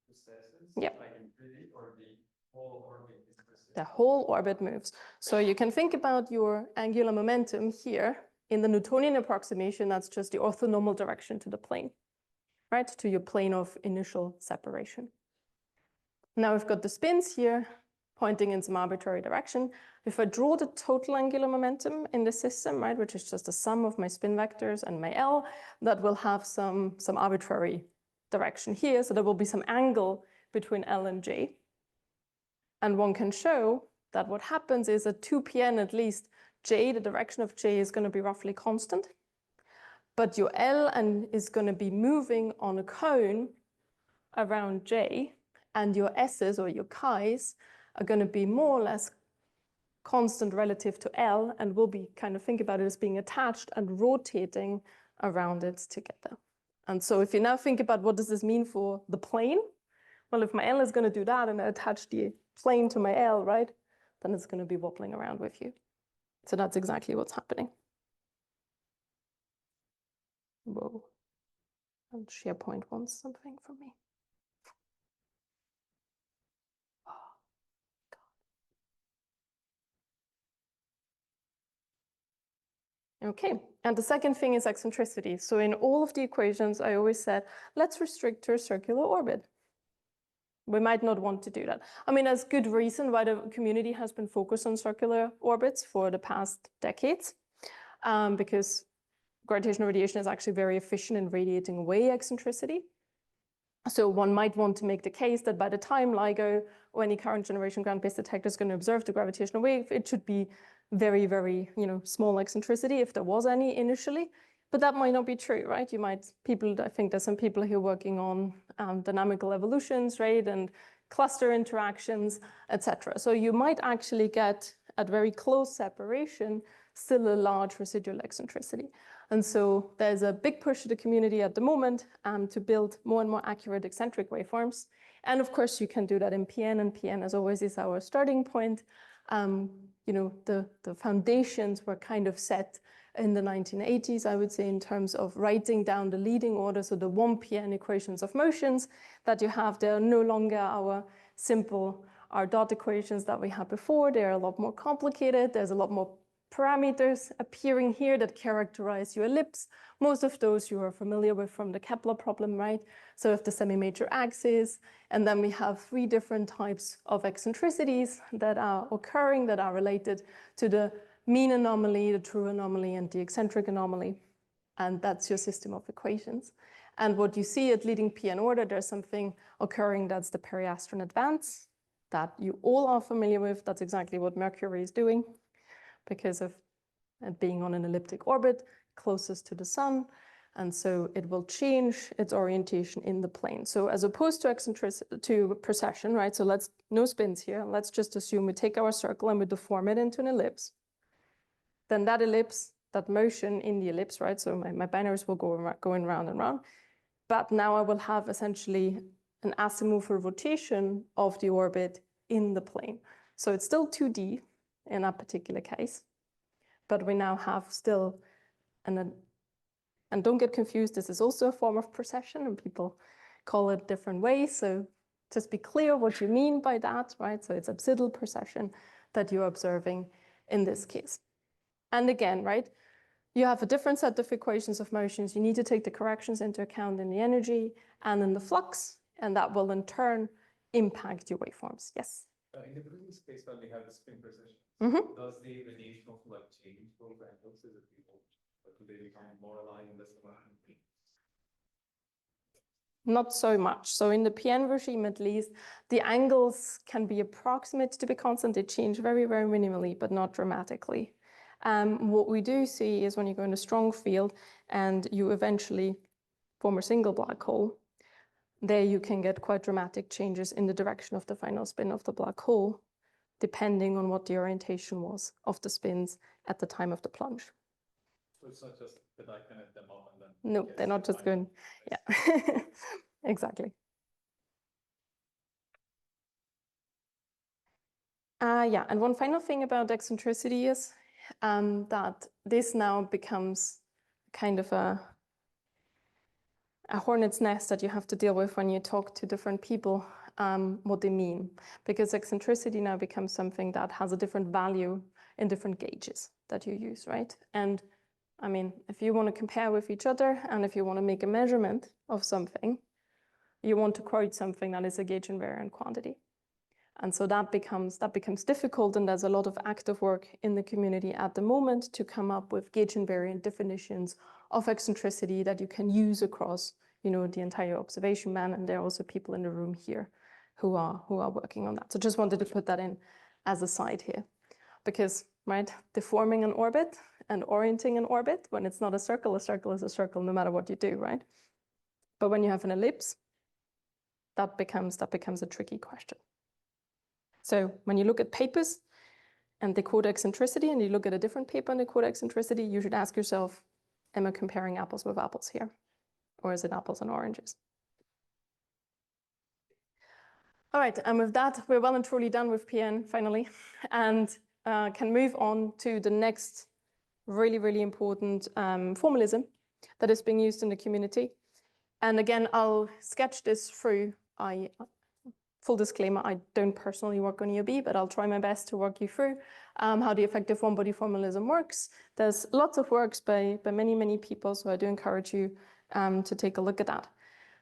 processes? Yep. Like infinity, or the whole orbit is persistent? The whole orbit moves. So you can think about your angular momentum here. In the Newtonian approximation, that's just the orthonormal direction to the plane, right? To your plane of initial separation. Now we've got the spins here pointing in some arbitrary direction. If I draw the total angular momentum in the system, right, which is just the sum of my spin vectors and my L, that will have some arbitrary direction here. So there will be some angle between L and J. And one can show that what happens is at 2pn at least, J, the direction of J is going to be roughly constant. But your L is going to be moving on a cone around J, and your S's or your chi's are going to be more or less constant relative to L, and will be kind of think about it as being attached and rotating around it together. And so if you now think about what does this mean for the plane? Well, if my L is going to do that and I attach the plane to my L, right, then it's going to be wobbling around with you. So that's exactly what's happening. Whoa. And SharePoint wants something from me. Okay, and the second thing is eccentricity. So in all of the equations, I always said, let's restrict to a circular orbit. We might not want to do that. I mean, there's good reason why the community has been focused on circular orbits for the past decades, because gravitational radiation is actually very efficient in radiating away eccentricity. So one might want to make the case that by the time LIGO or any current generation ground-based detector is going to observe the gravitational wave, it should be very, very, small eccentricity if there was any initially. But that might not be true, right? I think there's some people here working on dynamical evolutions, right? And cluster interactions, etc. So you might actually get, at very close separation, still a large residual eccentricity. And so there's a big push to the community at the moment to build more and more accurate eccentric waveforms. And of course, you can do that in PN, and PN, as always, is our starting point. The foundations were kind of set in the 1980s, I would say, in terms of writing down the leading order. So the 1pn equations of motions that you have, they're no longer our simple R dot equations that we had before. They're a lot more complicated. There's a lot more parameters appearing here that characterize your ellipse. Most of those you are familiar with from the Kepler problem, right? So if the semi-major axis, and then we have three different types of eccentricities that are occurring that are related to the mean anomaly, the true anomaly, and the eccentric anomaly. And that's your system of equations. And what you see at leading PN order, there's something occurring that's the periastron advance that you all are familiar with. That's exactly what Mercury is doing because of it being on an elliptic orbit closest to the sun. And so it will change its orientation in the plane. So as opposed to eccentricity, to precession, right? So no spins here. Let's just assume we take our circle and we deform it into an ellipse. Then that ellipse, that motion in the ellipse, right? So my binaries will go going round and round. But now I will have essentially an azimuthal rotation of the orbit in the plane. So it's still 2D in that particular case. But we now have still and don't get confused, this is also a form of precession and people call it different ways. So just be clear what you mean by that, right? So it's absidal precession that you're observing in this case. And again, right, you have a different set of equations of motions. You need to take the corrections into account in the energy and in the flux, and that will in turn impact your waveforms. Yes? In the previous case, when we have the spin precession, Mm-hmm. does the radiation also like change both angles as it evolves? Or do they become more aligned and less aligned? Not so much. So in the PN regime, at least, the angles can be approximate to be constant. They change very, very minimally, but not dramatically. What we do see is when you go in a strong field and you eventually form a single black hole, there you can get quite dramatic changes in the direction of the final spin of the black hole, depending on what the orientation was of the spins at the time of the plunge. So it's not just that I connect them up and then. No, guess they're not the just final going, yeah, exactly. Yeah, and one final thing about eccentricity is that this now becomes kind of a hornet's nest that you have to deal with when you talk to different people, what they mean. Because eccentricity now becomes something that has a different value in different gauges that you use, right? And I mean, if you want to compare with each other and if you want to make a measurement of something, you want to quote something that is a gauge invariant quantity. And so that becomes difficult, and there's a lot of active work in the community at the moment to come up with gauge invariant definitions of eccentricity that you can use across, you know, the entire observation band. And there are also people in the room here who are working on that. So just wanted to put that in as a side here, because right, deforming an orbit and orienting an orbit, when it's not a circle is a circle no matter what you do, right? But when you have an ellipse, that becomes a tricky question. So when you look at papers and they quote eccentricity, and you look at a different paper and they quote eccentricity, you should ask yourself, am I comparing apples with apples here? Or is it apples and oranges? All right, and with that, we're well and truly done with PN finally, and can move on to the next really, really important formalism that is being used in the community. And again, I'll sketch this through. Full disclaimer, I don't personally work on EOB, but I'll try my best to walk you through how the effective one-body formalism works. There's lots of works by many, many people, so I do encourage you to take a look at that.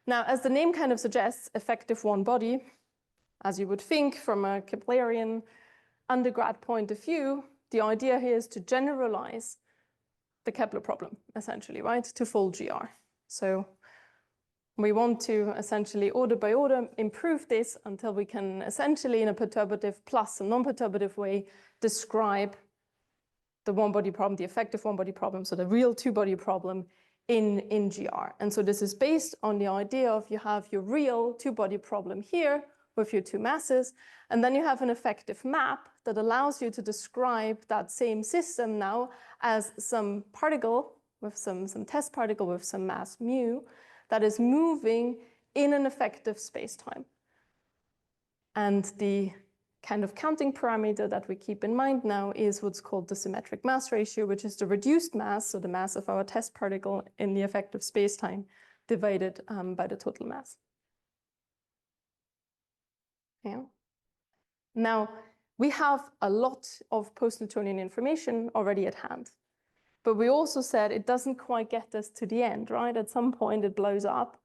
Now, as the name kind of suggests, effective one-body, as you would think from a Keplerian undergrad point of view, the idea here is to generalize the Kepler problem, essentially, right, to full GR. So we want to essentially order by order improve this until we can essentially in a perturbative plus a non-perturbative way describe the one-body problem, the effective one-body problem, so the real two-body problem in GR. And so this is based on the idea of you have your real two-body problem here with your two masses, and then you have an effective map that allows you to describe that same system now as some particle with some test particle with some mass mu that is moving in an effective space-time. And the kind of counting parameter that we keep in mind now is what's called the symmetric mass ratio, which is the reduced mass, so the mass of our test particle in the effective space-time divided by the total mass. Yeah. Now, we have a lot of post-Newtonian information already at hand. But we also said it doesn't quite get us to the end, right? At some point it blows up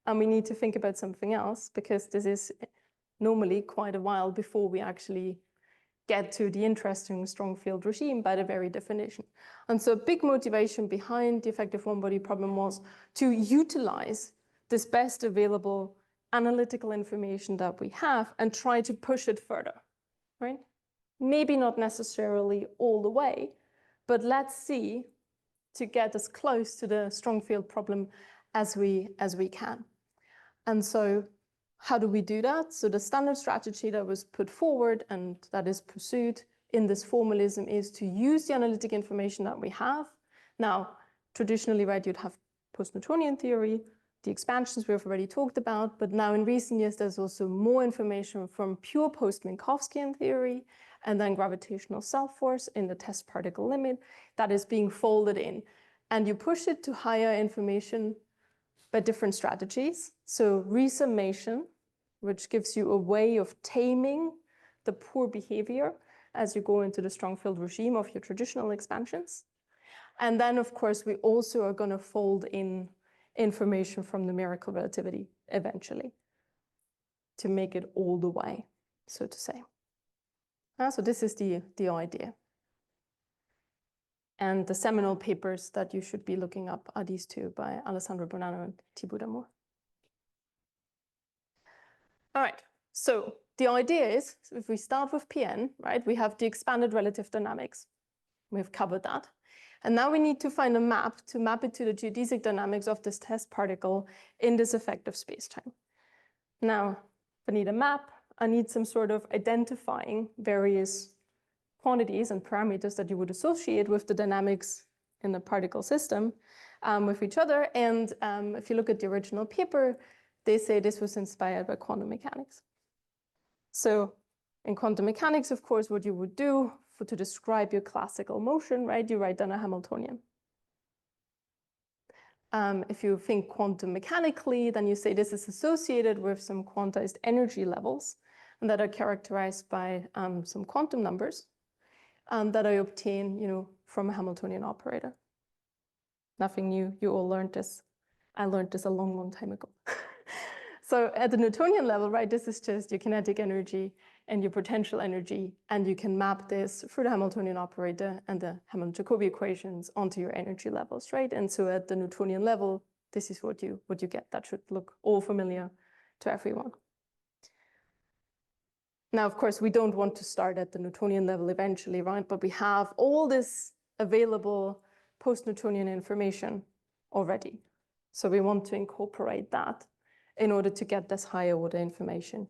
and we need to think about something else, because this is normally quite a while before we actually get to the interesting strong field regime by the very definition. And so a big motivation behind the effective one-body problem was to utilize this best available analytical information that we have and try to push it further, right? Maybe not necessarily all the way, but let's see to get as close to the strong field problem as we can. And so how do we do that? So the standard strategy that was put forward and that is pursued in this formalism is to use the analytic information that we have. Now, traditionally, right, you'd have post-Newtonian theory, the expansions we've already talked about, but now in recent years, there's also more information from pure post-Minkowskian theory, and then gravitational self-force in the test particle limit that is being folded in. And you push it to higher information by different strategies. So resummation, which gives you a way of taming the poor behavior as you go into the strong field regime of your traditional expansions. And then, of course, we also are going to fold in information from numerical relativity eventually to make it all the way, so to say. So this is the idea. And the seminal papers that you should be looking up are these two by Alessandro Bonanno and Thibaut Damour. All right, so the idea is, if we start with PN, right, we have the expanded relative dynamics. We've covered that. And now we need to find a map to map it to the geodesic dynamics of this test particle in this effective spacetime. Now, if I need a map, I need some sort of identifying various quantities and parameters that you would associate with the dynamics in the particle system with each other. And if you look at the original paper, they say this was inspired by quantum mechanics. So in quantum mechanics, of course, what you would do to describe your classical motion, right, you write down a Hamiltonian. If you think quantum mechanically, then you say this is associated with some quantized energy levels and that are characterized by some quantum numbers that I obtain, from a Hamiltonian operator. Nothing new. You all learned this. I learned this a long, long time ago. So at the Newtonian level, right, this is just your kinetic energy and your potential energy, and you can map this through the Hamiltonian operator and the Hammond-Jacobi equations onto your energy levels, right? And so at the Newtonian level, this is what you get. That should look all familiar to everyone. Now, of course, we don't want to start at the Newtonian level eventually, right? But we have all this available post-Newtonian information already. So we want to incorporate that in order to get this higher order information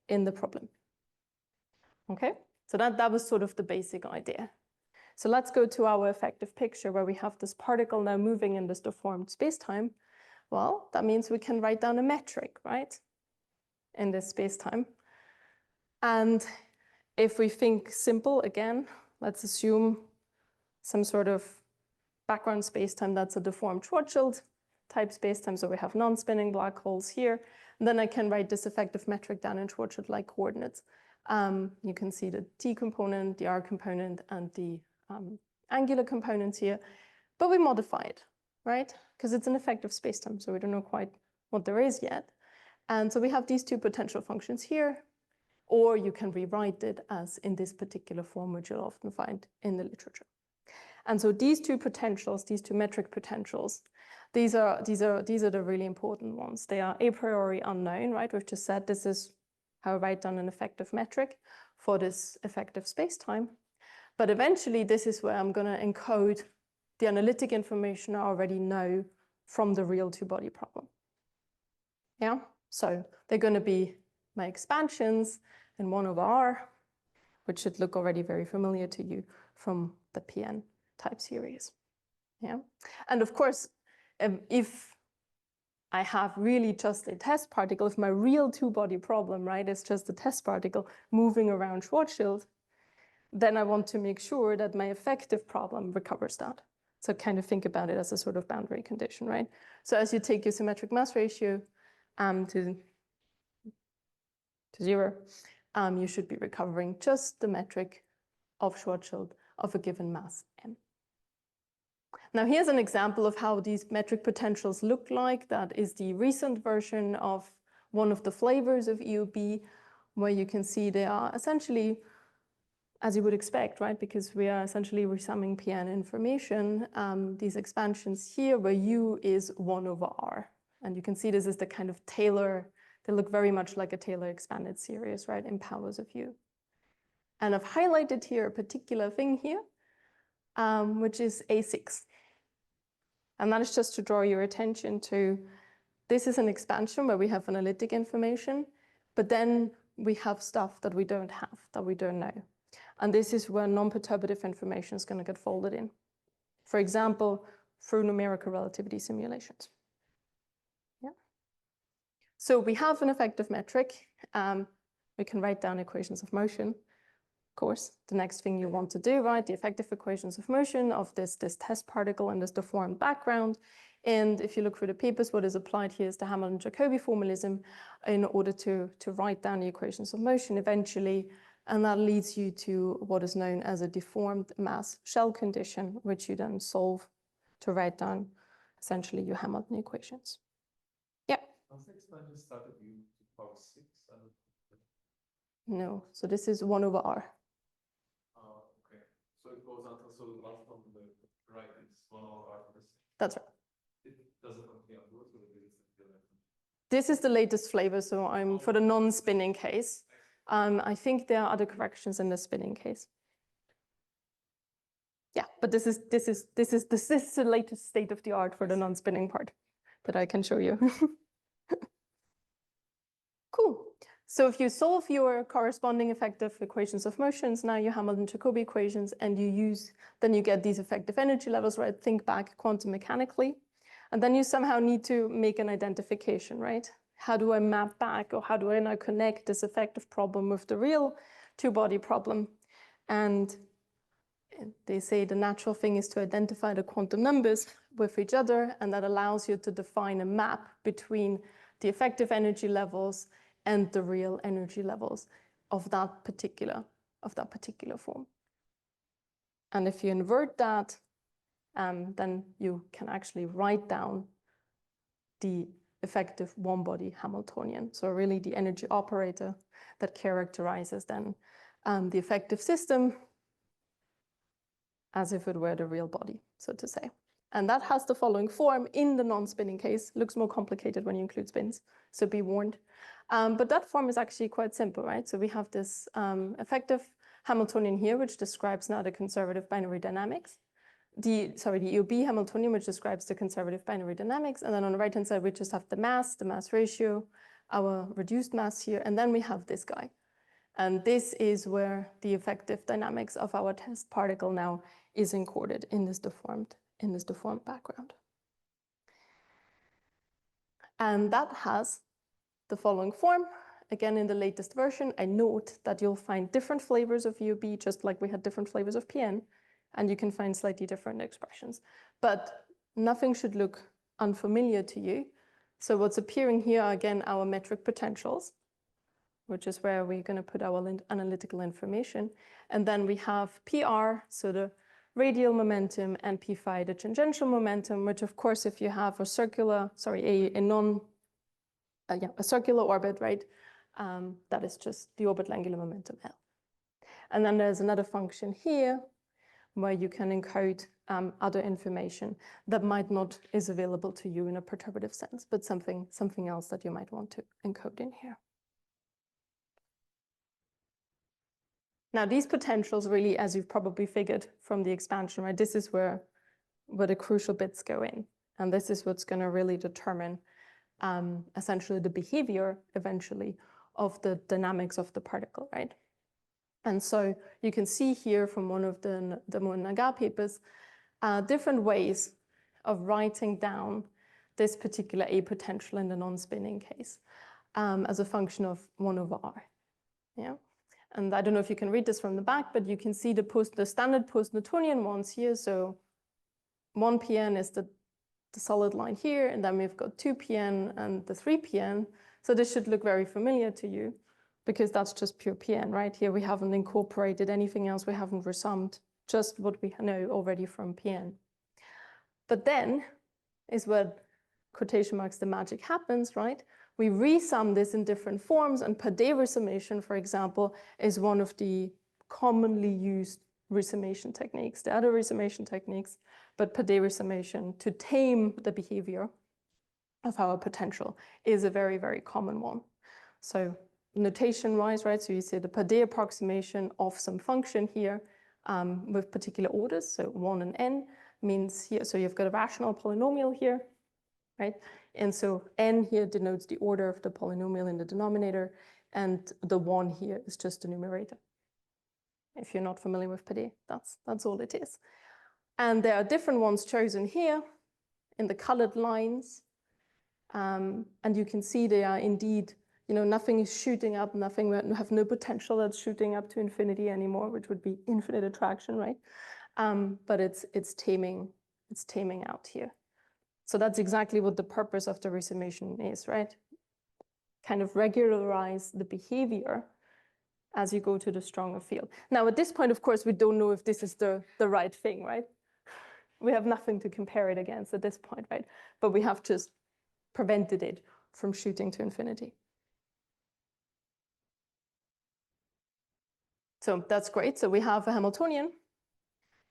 in the problem. Okay, so that was sort of the basic idea. So let's go to our effective picture where we have this particle now moving in this deformed spacetime. Well, that means we can write down a metric, right, in this spacetime. And if we think simple again, let's assume some sort of background spacetime that's a deformed Schwarzschild type spacetime. So we have non-spinning black holes here. And then I can write this effective metric down in Schwarzschild-like coordinates. You can see the T component, the R component, and the angular components here. But we modify it, right? Because it's an effective spacetime, so we don't know quite what there is yet. And so we have these two potential functions here, or you can rewrite it as in this particular form, which you'll often find in the literature. And so these two potentials, these two metric potentials, these are the really important ones. They are a priori unknown, right? We've just said this is how I write down an effective metric for this effective spacetime. But eventually, this is where I'm going to encode the analytic information I already know from the real two-body problem. Yeah, so they're going to be my expansions in 1 over r, which should look already very familiar to you from the PN type series. Yeah, and of course, if I have really just a test particle, if my real two-body problem, right, is just a test particle moving around Schwarzschild, then I want to make sure that my effective problem recovers that. So kind of think about it as a sort of boundary condition, right? So as you take your symmetric mass ratio to 0, you should be recovering just the metric of Schwarzschild of a given mass m. Now here's an example of how these metric potentials look like. That is the recent version of one of the flavors of EOB, where you can see they are essentially, as you would expect, right? Because we are essentially resumming PN information, these expansions here where U is 1 over R. And you can see this is the kind of Taylor, they look very much like a Taylor expanded series, right, in powers of U. And I've highlighted here a particular thing here, which is A6. And that is just to draw your attention to, this is an expansion where we have analytic information, but then we have stuff that we don't have, that we don't know. And this is where non-perturbative information is going to get folded in. For example, through numerical relativity simulations. Yeah. So we have an effective metric. We can write down equations of motion. Of course, the next thing you want to do, right? The effective equations of motion of this test particle in this deformed background. And if you look through the papers, what is applied here is the Hammond-Jacobi formalism in order to write down the equations of motion eventually. And that leads you to what is known as a deformed mass shell condition, which you then solve to write down essentially your Hamilton equations. Yeah. Does the expansion start at U to power 6? No, so this is 1 over R. Okay. So it goes until, so the last one on the right is 1 over R per 6. That's right. It doesn't continue onwards, or it is the This is the latest flavor, so I'm for the non-spinning case. I think there are other corrections in the spinning case. Yeah, but this is the latest state of the art for the non-spinning part that I can show you. Cool. So if you solve your corresponding effective equations of motions, now your Hamilton-Jacobi equations, and then you get these effective energy levels, right? Think back quantum mechanically. And then you somehow need to make an identification, right? How do I map back, or how do I now connect this effective problem with the real two-body problem? And they say the natural thing is to identify the quantum numbers with each other, and that allows you to define a map between the effective energy levels and the real energy levels of that particular form. And if you invert that, then you can actually write down the effective one-body Hamiltonian. So really the energy operator that characterizes then the effective system as if it were the real body, so to say. And that has the following form in the non-spinning case. Looks more complicated when you include spins, so be warned. But that form is actually quite simple, right? So we have this effective Hamiltonian here, which describes now the conservative binary dynamics. The EOB Hamiltonian, which describes the conservative binary dynamics. And then on the right-hand side, we just have the mass ratio, our reduced mass here. And then we have this guy. And this is where the effective dynamics of our test particle now is encoded in this deformed background. And that has the following form. Again, in the latest version, I note that you'll find different flavors of EOB, just like we had different flavors of PN, and you can find slightly different expressions. But nothing should look unfamiliar to you. So what's appearing here are, again, our metric potentials, which is where we're going to put our analytical information. And then we have PR, so the radial momentum, and P phi, the tangential momentum, which of course, if you have a circular, a circular orbit, right? That is just the orbital angular momentum L. And then there's another function here where you can encode other information that might not is available to you in a perturbative sense, but something else that you might want to encode in here. Now, these potentials really, as you've probably figured from the expansion, right, this is where the crucial bits go in. And this is what's going to really determine essentially the behavior eventually of the dynamics of the particle, right? And so you can see here from one of the Naga papers, different ways of writing down this particular A potential in the non-spinning case as a function of 1 over R. Yeah. And I don't know if you can read this from the back, but you can see the standard post-Newtonian ones here. So 1 PN is the solid line here, and then we've got 2 PN and the 3 PN. So this should look very familiar to you because that's just pure PN, right? Here we haven't incorporated anything else. We haven't resummed, just what we know already from PN. But then is where quotation marks the magic happens, right? We resum this in different forms, and per-day resummation, for example, is one of the commonly used resummation techniques. There are other resummation techniques, but per-day resummation to tame the behavior of our potential is a very, very common one. So notation-wise, right, so you see the per-day approximation of some function here with particular orders, so 1 and n means here, so you've got a rational polynomial here, right? And so n here denotes the order of the polynomial in the denominator, and the 1 here is just the numerator. If you're not familiar with per-day, that's all it is. And there are different ones chosen here in the colored lines. And you can see they are indeed, nothing is shooting up, we have no potential that's shooting up to infinity anymore, which would be infinite attraction, right? But it's taming out here. So that's exactly what the purpose of the resummation is, right? Kind of regularize the behavior as you go to the stronger field. Now, at this point, of course, we don't know if this is the right thing, right? We have nothing to compare it against at this point, right? But we have just prevented it from shooting to infinity. So that's great. So we have a Hamiltonian,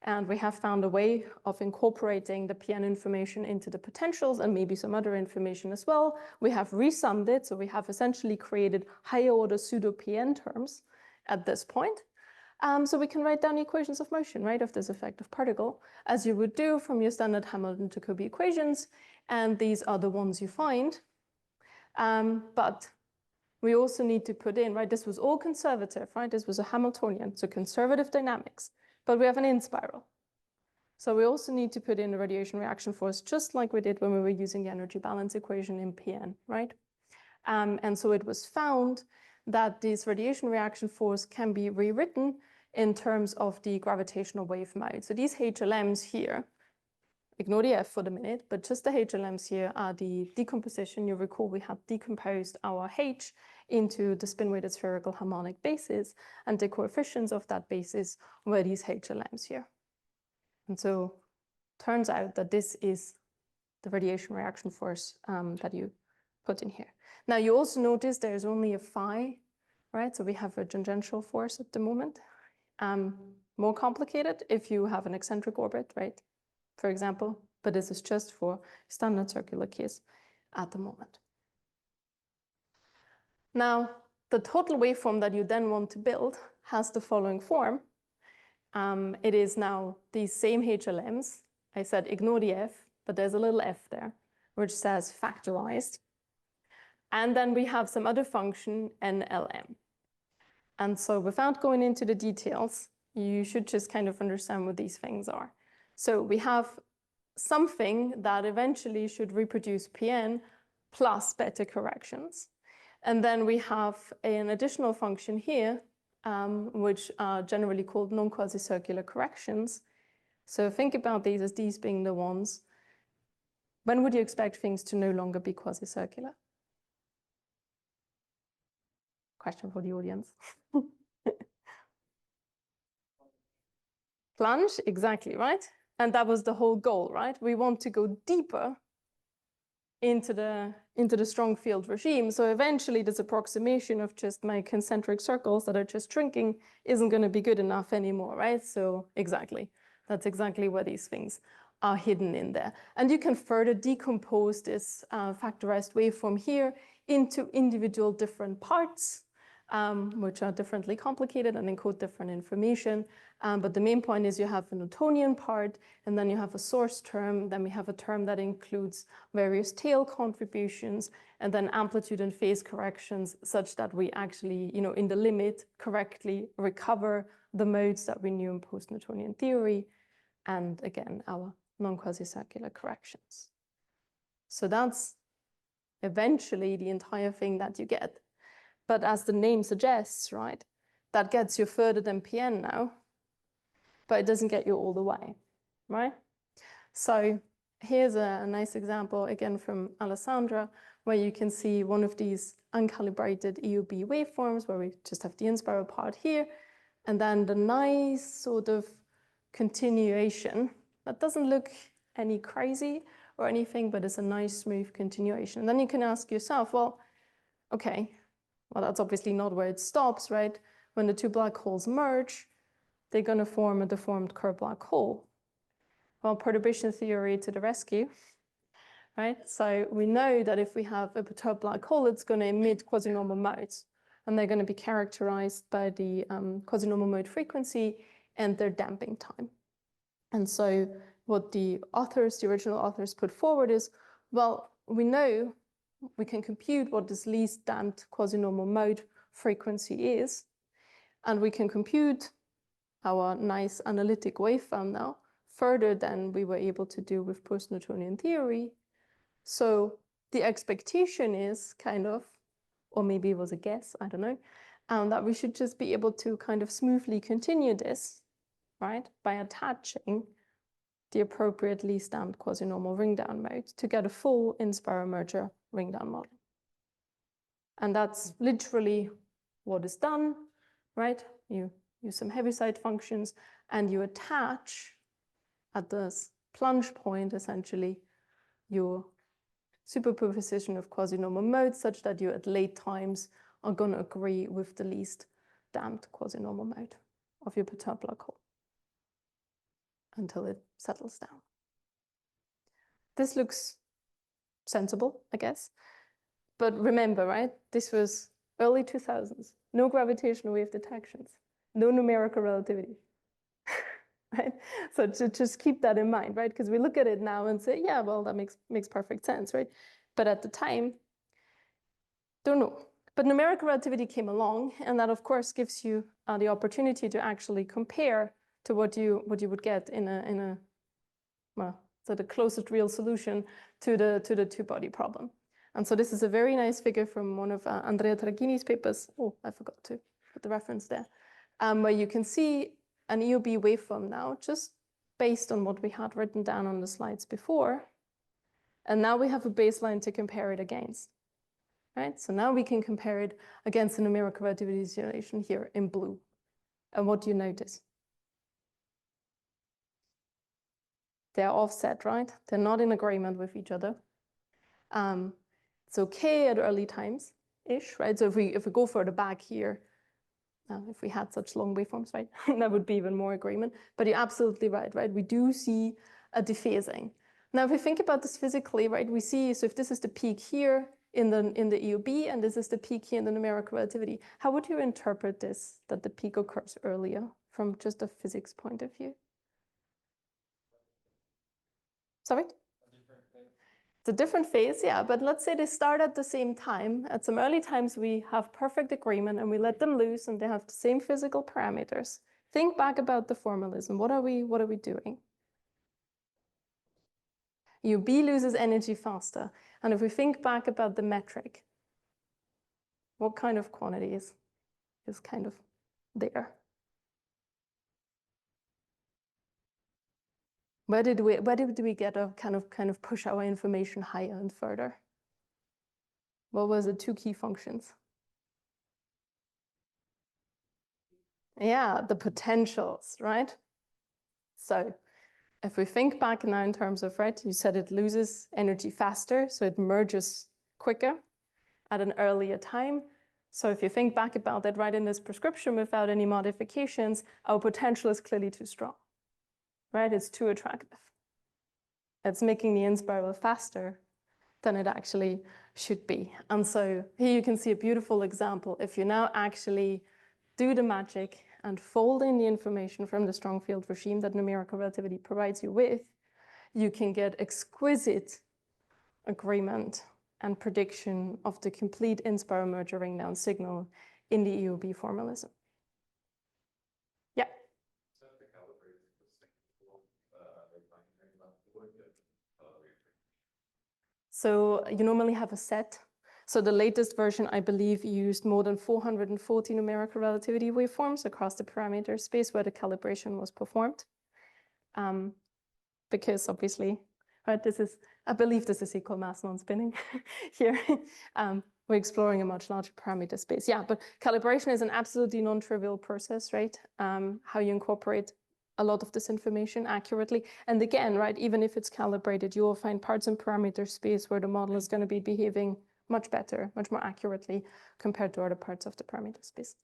and we have found a way of incorporating the PN information into the potentials and maybe some other information as well. We have resummed it, so we have essentially created higher order pseudo PN terms at this point. So we can write down equations of motion, right, of this effective particle, as you would do from your standard Hamilton-Jacobi equations. And these are the ones you find. But we also need to put in, right, this was all conservative, right? This was a Hamiltonian, so conservative dynamics, but we have an in-spiral. So we also need to put in the radiation reaction force, just like we did when we were using the energy balance equation in PN, right? And so it was found that this radiation reaction force can be rewritten in terms of the gravitational wave mode. So these HLMs here, ignore the F for the minute, but just the HLMs here are the decomposition. You recall we had decomposed our H into the spin-weighted spherical harmonic basis, and the coefficients of that basis were these HLMs here. And so turns out that this is the radiation reaction force that you put in here. Now you also notice there's only a phi, right? So we have a tangential force at the moment. More complicated if you have an eccentric orbit, right? For example, but this is just for standard circular case at the moment. Now, the total waveform that you then want to build has the following form. It is now these same HLMs. I said ignore the F, but there's a little F there, which says factorized. And then we have some other function, NLM. And so without going into the details, you should just kind of understand what these things are. So we have something that eventually should reproduce PN plus beta corrections. And then we have an additional function here, which are generally called non-quasi-circular corrections. So think about these as these being the ones. When would you expect things to no longer be quasi-circular? Question for the audience. Plunge, exactly, right? And that was the whole goal, right? We want to go deeper into the strong field regime. So eventually this approximation of just my concentric circles that are just shrinking isn't going to be good enough anymore, right? So exactly, that's exactly where these things are hidden in there. And you can further decompose this factorized waveform here into individual different parts, which are differently complicated and encode different information. But the main point is you have a Newtonian part, and then you have a source term, then we have a term that includes various tail contributions, and then amplitude and phase corrections, such that we actually, in the limit, correctly recover the modes that we knew in post-Newtonian theory, and again, our non-quasi-circular corrections. So that's eventually the entire thing that you get. But as the name suggests, right, that gets you further than PN now, but it doesn't get you all the way, right? So here's a nice example, again, from Alessandra, where you can see one of these uncalibrated EUB waveforms, where we just have the in-spiral part here, and then the nice sort of continuation that doesn't look any crazy or anything, but it's a nice, smooth continuation. And then you can ask yourself, well, okay, well, that's obviously not where it stops, right? When the two black holes merge, they're going to form a deformed Kerr black hole. Well, perturbation theory to the rescue, right? So we know that if we have a perturbed black hole, it's going to emit quasi-normal modes, and they're going to be characterized by the quasi-normal mode frequency and their damping time. And so what the original authors put forward is, well, we know we can compute what this least damped quasi-normal mode frequency is, and we can compute our nice analytic waveform now further than we were able to do with post-Newtonian theory. So the expectation is kind of, or maybe it was a guess, I don't know, that we should just be able to kind of smoothly continue this, right, by attaching the appropriate least damped quasi-normal ring-down mode to get a full in-spiral merger ring-down model. And that's literally what is done, right? You use some Heaviside functions, and you attach at this plunge point, essentially, your superposition of quasi-normal modes such that you at late times are going to agree with the least damped quasi-normal mode of your perturbed black hole until it settles down. This looks sensible, I guess. But remember, right, this was early 2000s, no gravitational wave detections. no numerical relativity. Right? So just keep that in mind, right? Because we look at it now and say, yeah, well, that makes perfect sense, right? But at the time, don't know. But numerical relativity came along, and that of course gives you the opportunity to actually compare to what you would get in a well, so the closest real solution to the two-body problem. And so this is a very nice figure from one of Andrea Targhini's papers. Oh, I forgot to put the reference there, where you can see an EOB waveform now, just based on what we had written down on the slides before. And now we have a baseline to compare it against. Right? So now we can compare it against the numerical relativity simulation here in blue. And what do you notice? They're offset, right? They're not in agreement with each other. It's okay at early times-ish, right? So if we go further back here, if we had such long waveforms, right, that would be even more agreement. But you're absolutely right, right? We do see a dephasing. Now, if we think about this physically, right, we see, so if this is the peak here in the EOB, and this is the peak here in the numerical relativity, how would you interpret this, that the peak occurs earlier from just a physics point of view? Sorry? It's a different phase, yeah, but let's say they start at the same time. At some early times, we have perfect agreement and we let them loose and they have the same physical parameters. Think back about the formalism. What are we doing? UB loses energy faster. And if we think back about the metric, what kind of quantity is kind of there? Where did we get to kind of push our information higher and further? What was the two key functions? Yeah, the potentials, right? So if we think back now in terms of, right, you said it loses energy faster, so it merges quicker at an earlier time. So if you think back about that, right, in this prescription without any modifications, our potential is clearly too strong, right? It's too attractive. It's making the in-spiral faster than it actually should be. And so here you can see a beautiful example. If you now actually do the magic and fold in the information from the strong field regime that numerical relativity provides you with, you can get exquisite agreement and prediction of the complete in-spiral merger ring down signal in the EOB formalism. Yeah. So you normally have a set. So the latest version, I believe, used more than 440 numerical relativity waveforms across the parameter space where the calibration was performed. Because obviously, right, I believe this is equal mass non-spinning here. We're exploring a much larger parameter space. Yeah, but calibration is an absolutely non-trivial process, right? How you incorporate a lot of this information accurately. And again, right, even if it's calibrated, you will find parts in parameter space where the model is going to be behaving much better, much more accurately compared to other parts of the parameter space.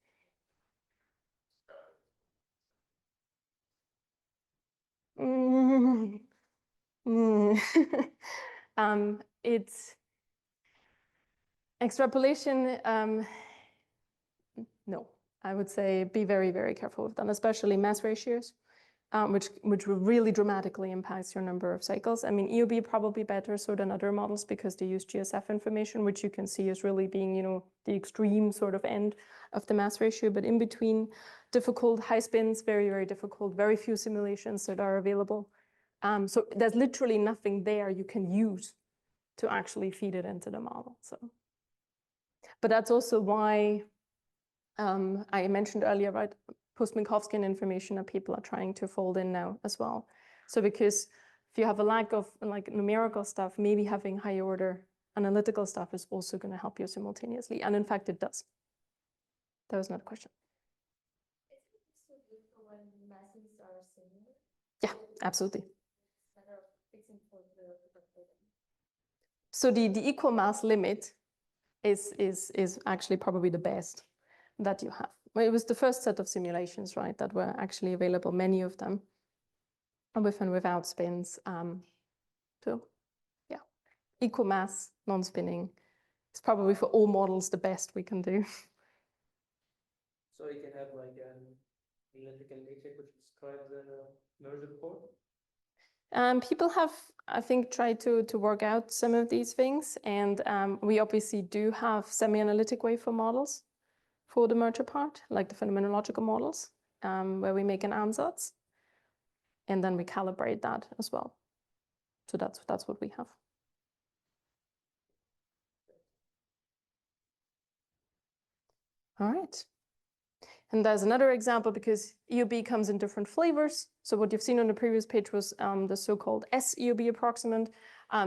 It's extrapolation. No, I would say be very, very careful with them, especially mass ratios, which will really dramatically impact your number of cycles. I mean, EOB probably better so than other models because they use GSF information, which you can see is really being, you know, the extreme sort of end of the mass ratio. But in between, difficult, high spins, very, very difficult, very few simulations that are available. So there's literally nothing there you can use to actually feed it into the model. So, but that's also why I mentioned earlier, right, post-Minkowskian information that people are trying to fold in now as well. So because if you have a lack of like numerical stuff, maybe having higher order analytical stuff is also going to help you simultaneously. And in fact, it does. That was not a question. Is it so good for when masses are similar? Yeah, absolutely. It's a matter of fixing for the So the equal mass limit is actually probably the best that you have. Well, it was the first set of simulations, right, that were actually available, many of them, with and without spins. So yeah, equal mass, non-spinning. It's probably for all models the best we can do. So you can have like an analytical nature, could you describe the merger code? People have, I think, tried to work out some of these things, and we obviously do have semi-analytic waveform models for the merger part, like the phenomenological models, where we make an ansatz, and then we calibrate that as well. So that's what we have. All right. And there's another example because EOB comes in different flavors. So what you've seen on the previous page was the so-called S-EOB approximant.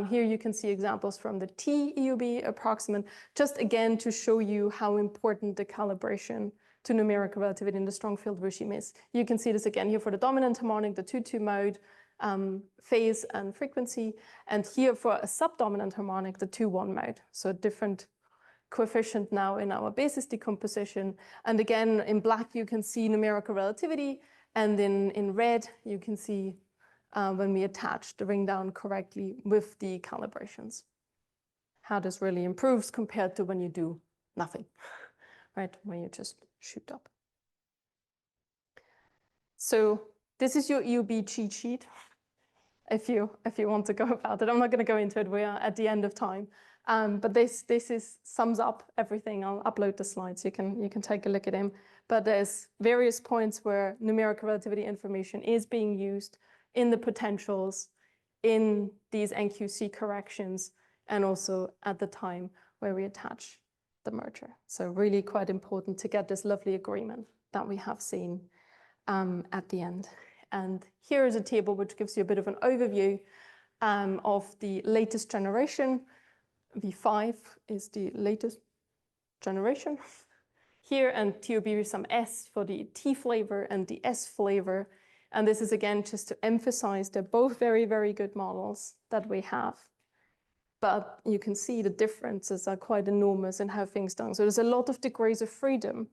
Here you can see examples from the T-EOB approximant, just again to show you how important the calibration to numerical relativity in the strong field regime is. You can see this again here for the dominant harmonic, the 2-2 mode, phase and frequency, and here for a subdominant harmonic, the 2-1 mode. So a different coefficient now in our basis decomposition. And again, in black, you can see numerical relativity. And in red, you can see when we attach the ring down correctly with the calibrations, how this really improves compared to when you do nothing, right? When you just shoot up. So this is your EOB cheat sheet. If you want to go about it, I'm not going to go into it. We are at the end of time. But this sums up everything. I'll upload the slides. You can take a look at them. But there's various points where numerical relativity information is being used in the potentials, in these NQC corrections, and also at the time where we attach the merger. So really quite important to get this lovely agreement that we have seen at the end. And here is a table which gives you a bit of an overview of the latest generation. V5 is the latest generation here, and TOB is some S for the T flavor and the S flavor. And this is again just to emphasize they're both very, very good models that we have. But you can see the differences are quite enormous in how things done. So there's a lot of degrees of freedom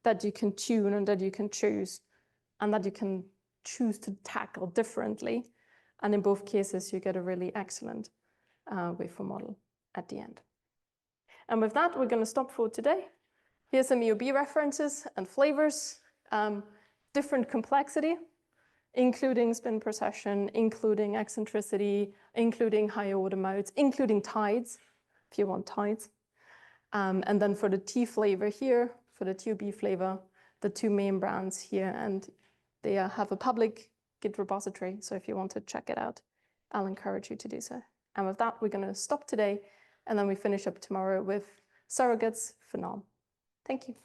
that you can tune and that you can choose, and that you can choose to tackle differently. And in both cases, you get a really excellent waveform model at the end. And with that, we're going to stop for today. Here's some EOB references and flavors, different complexity, including spin precession, including eccentricity, including higher order modes, including tides, if you want tides. And then for the T flavor here, for the TOB flavor, the two main brands here, and they have a public Git repository. So if you want to check it out, I'll encourage you to do so. And with that, we're going to stop today, and then we finish up tomorrow with surrogates for norm. Thank you.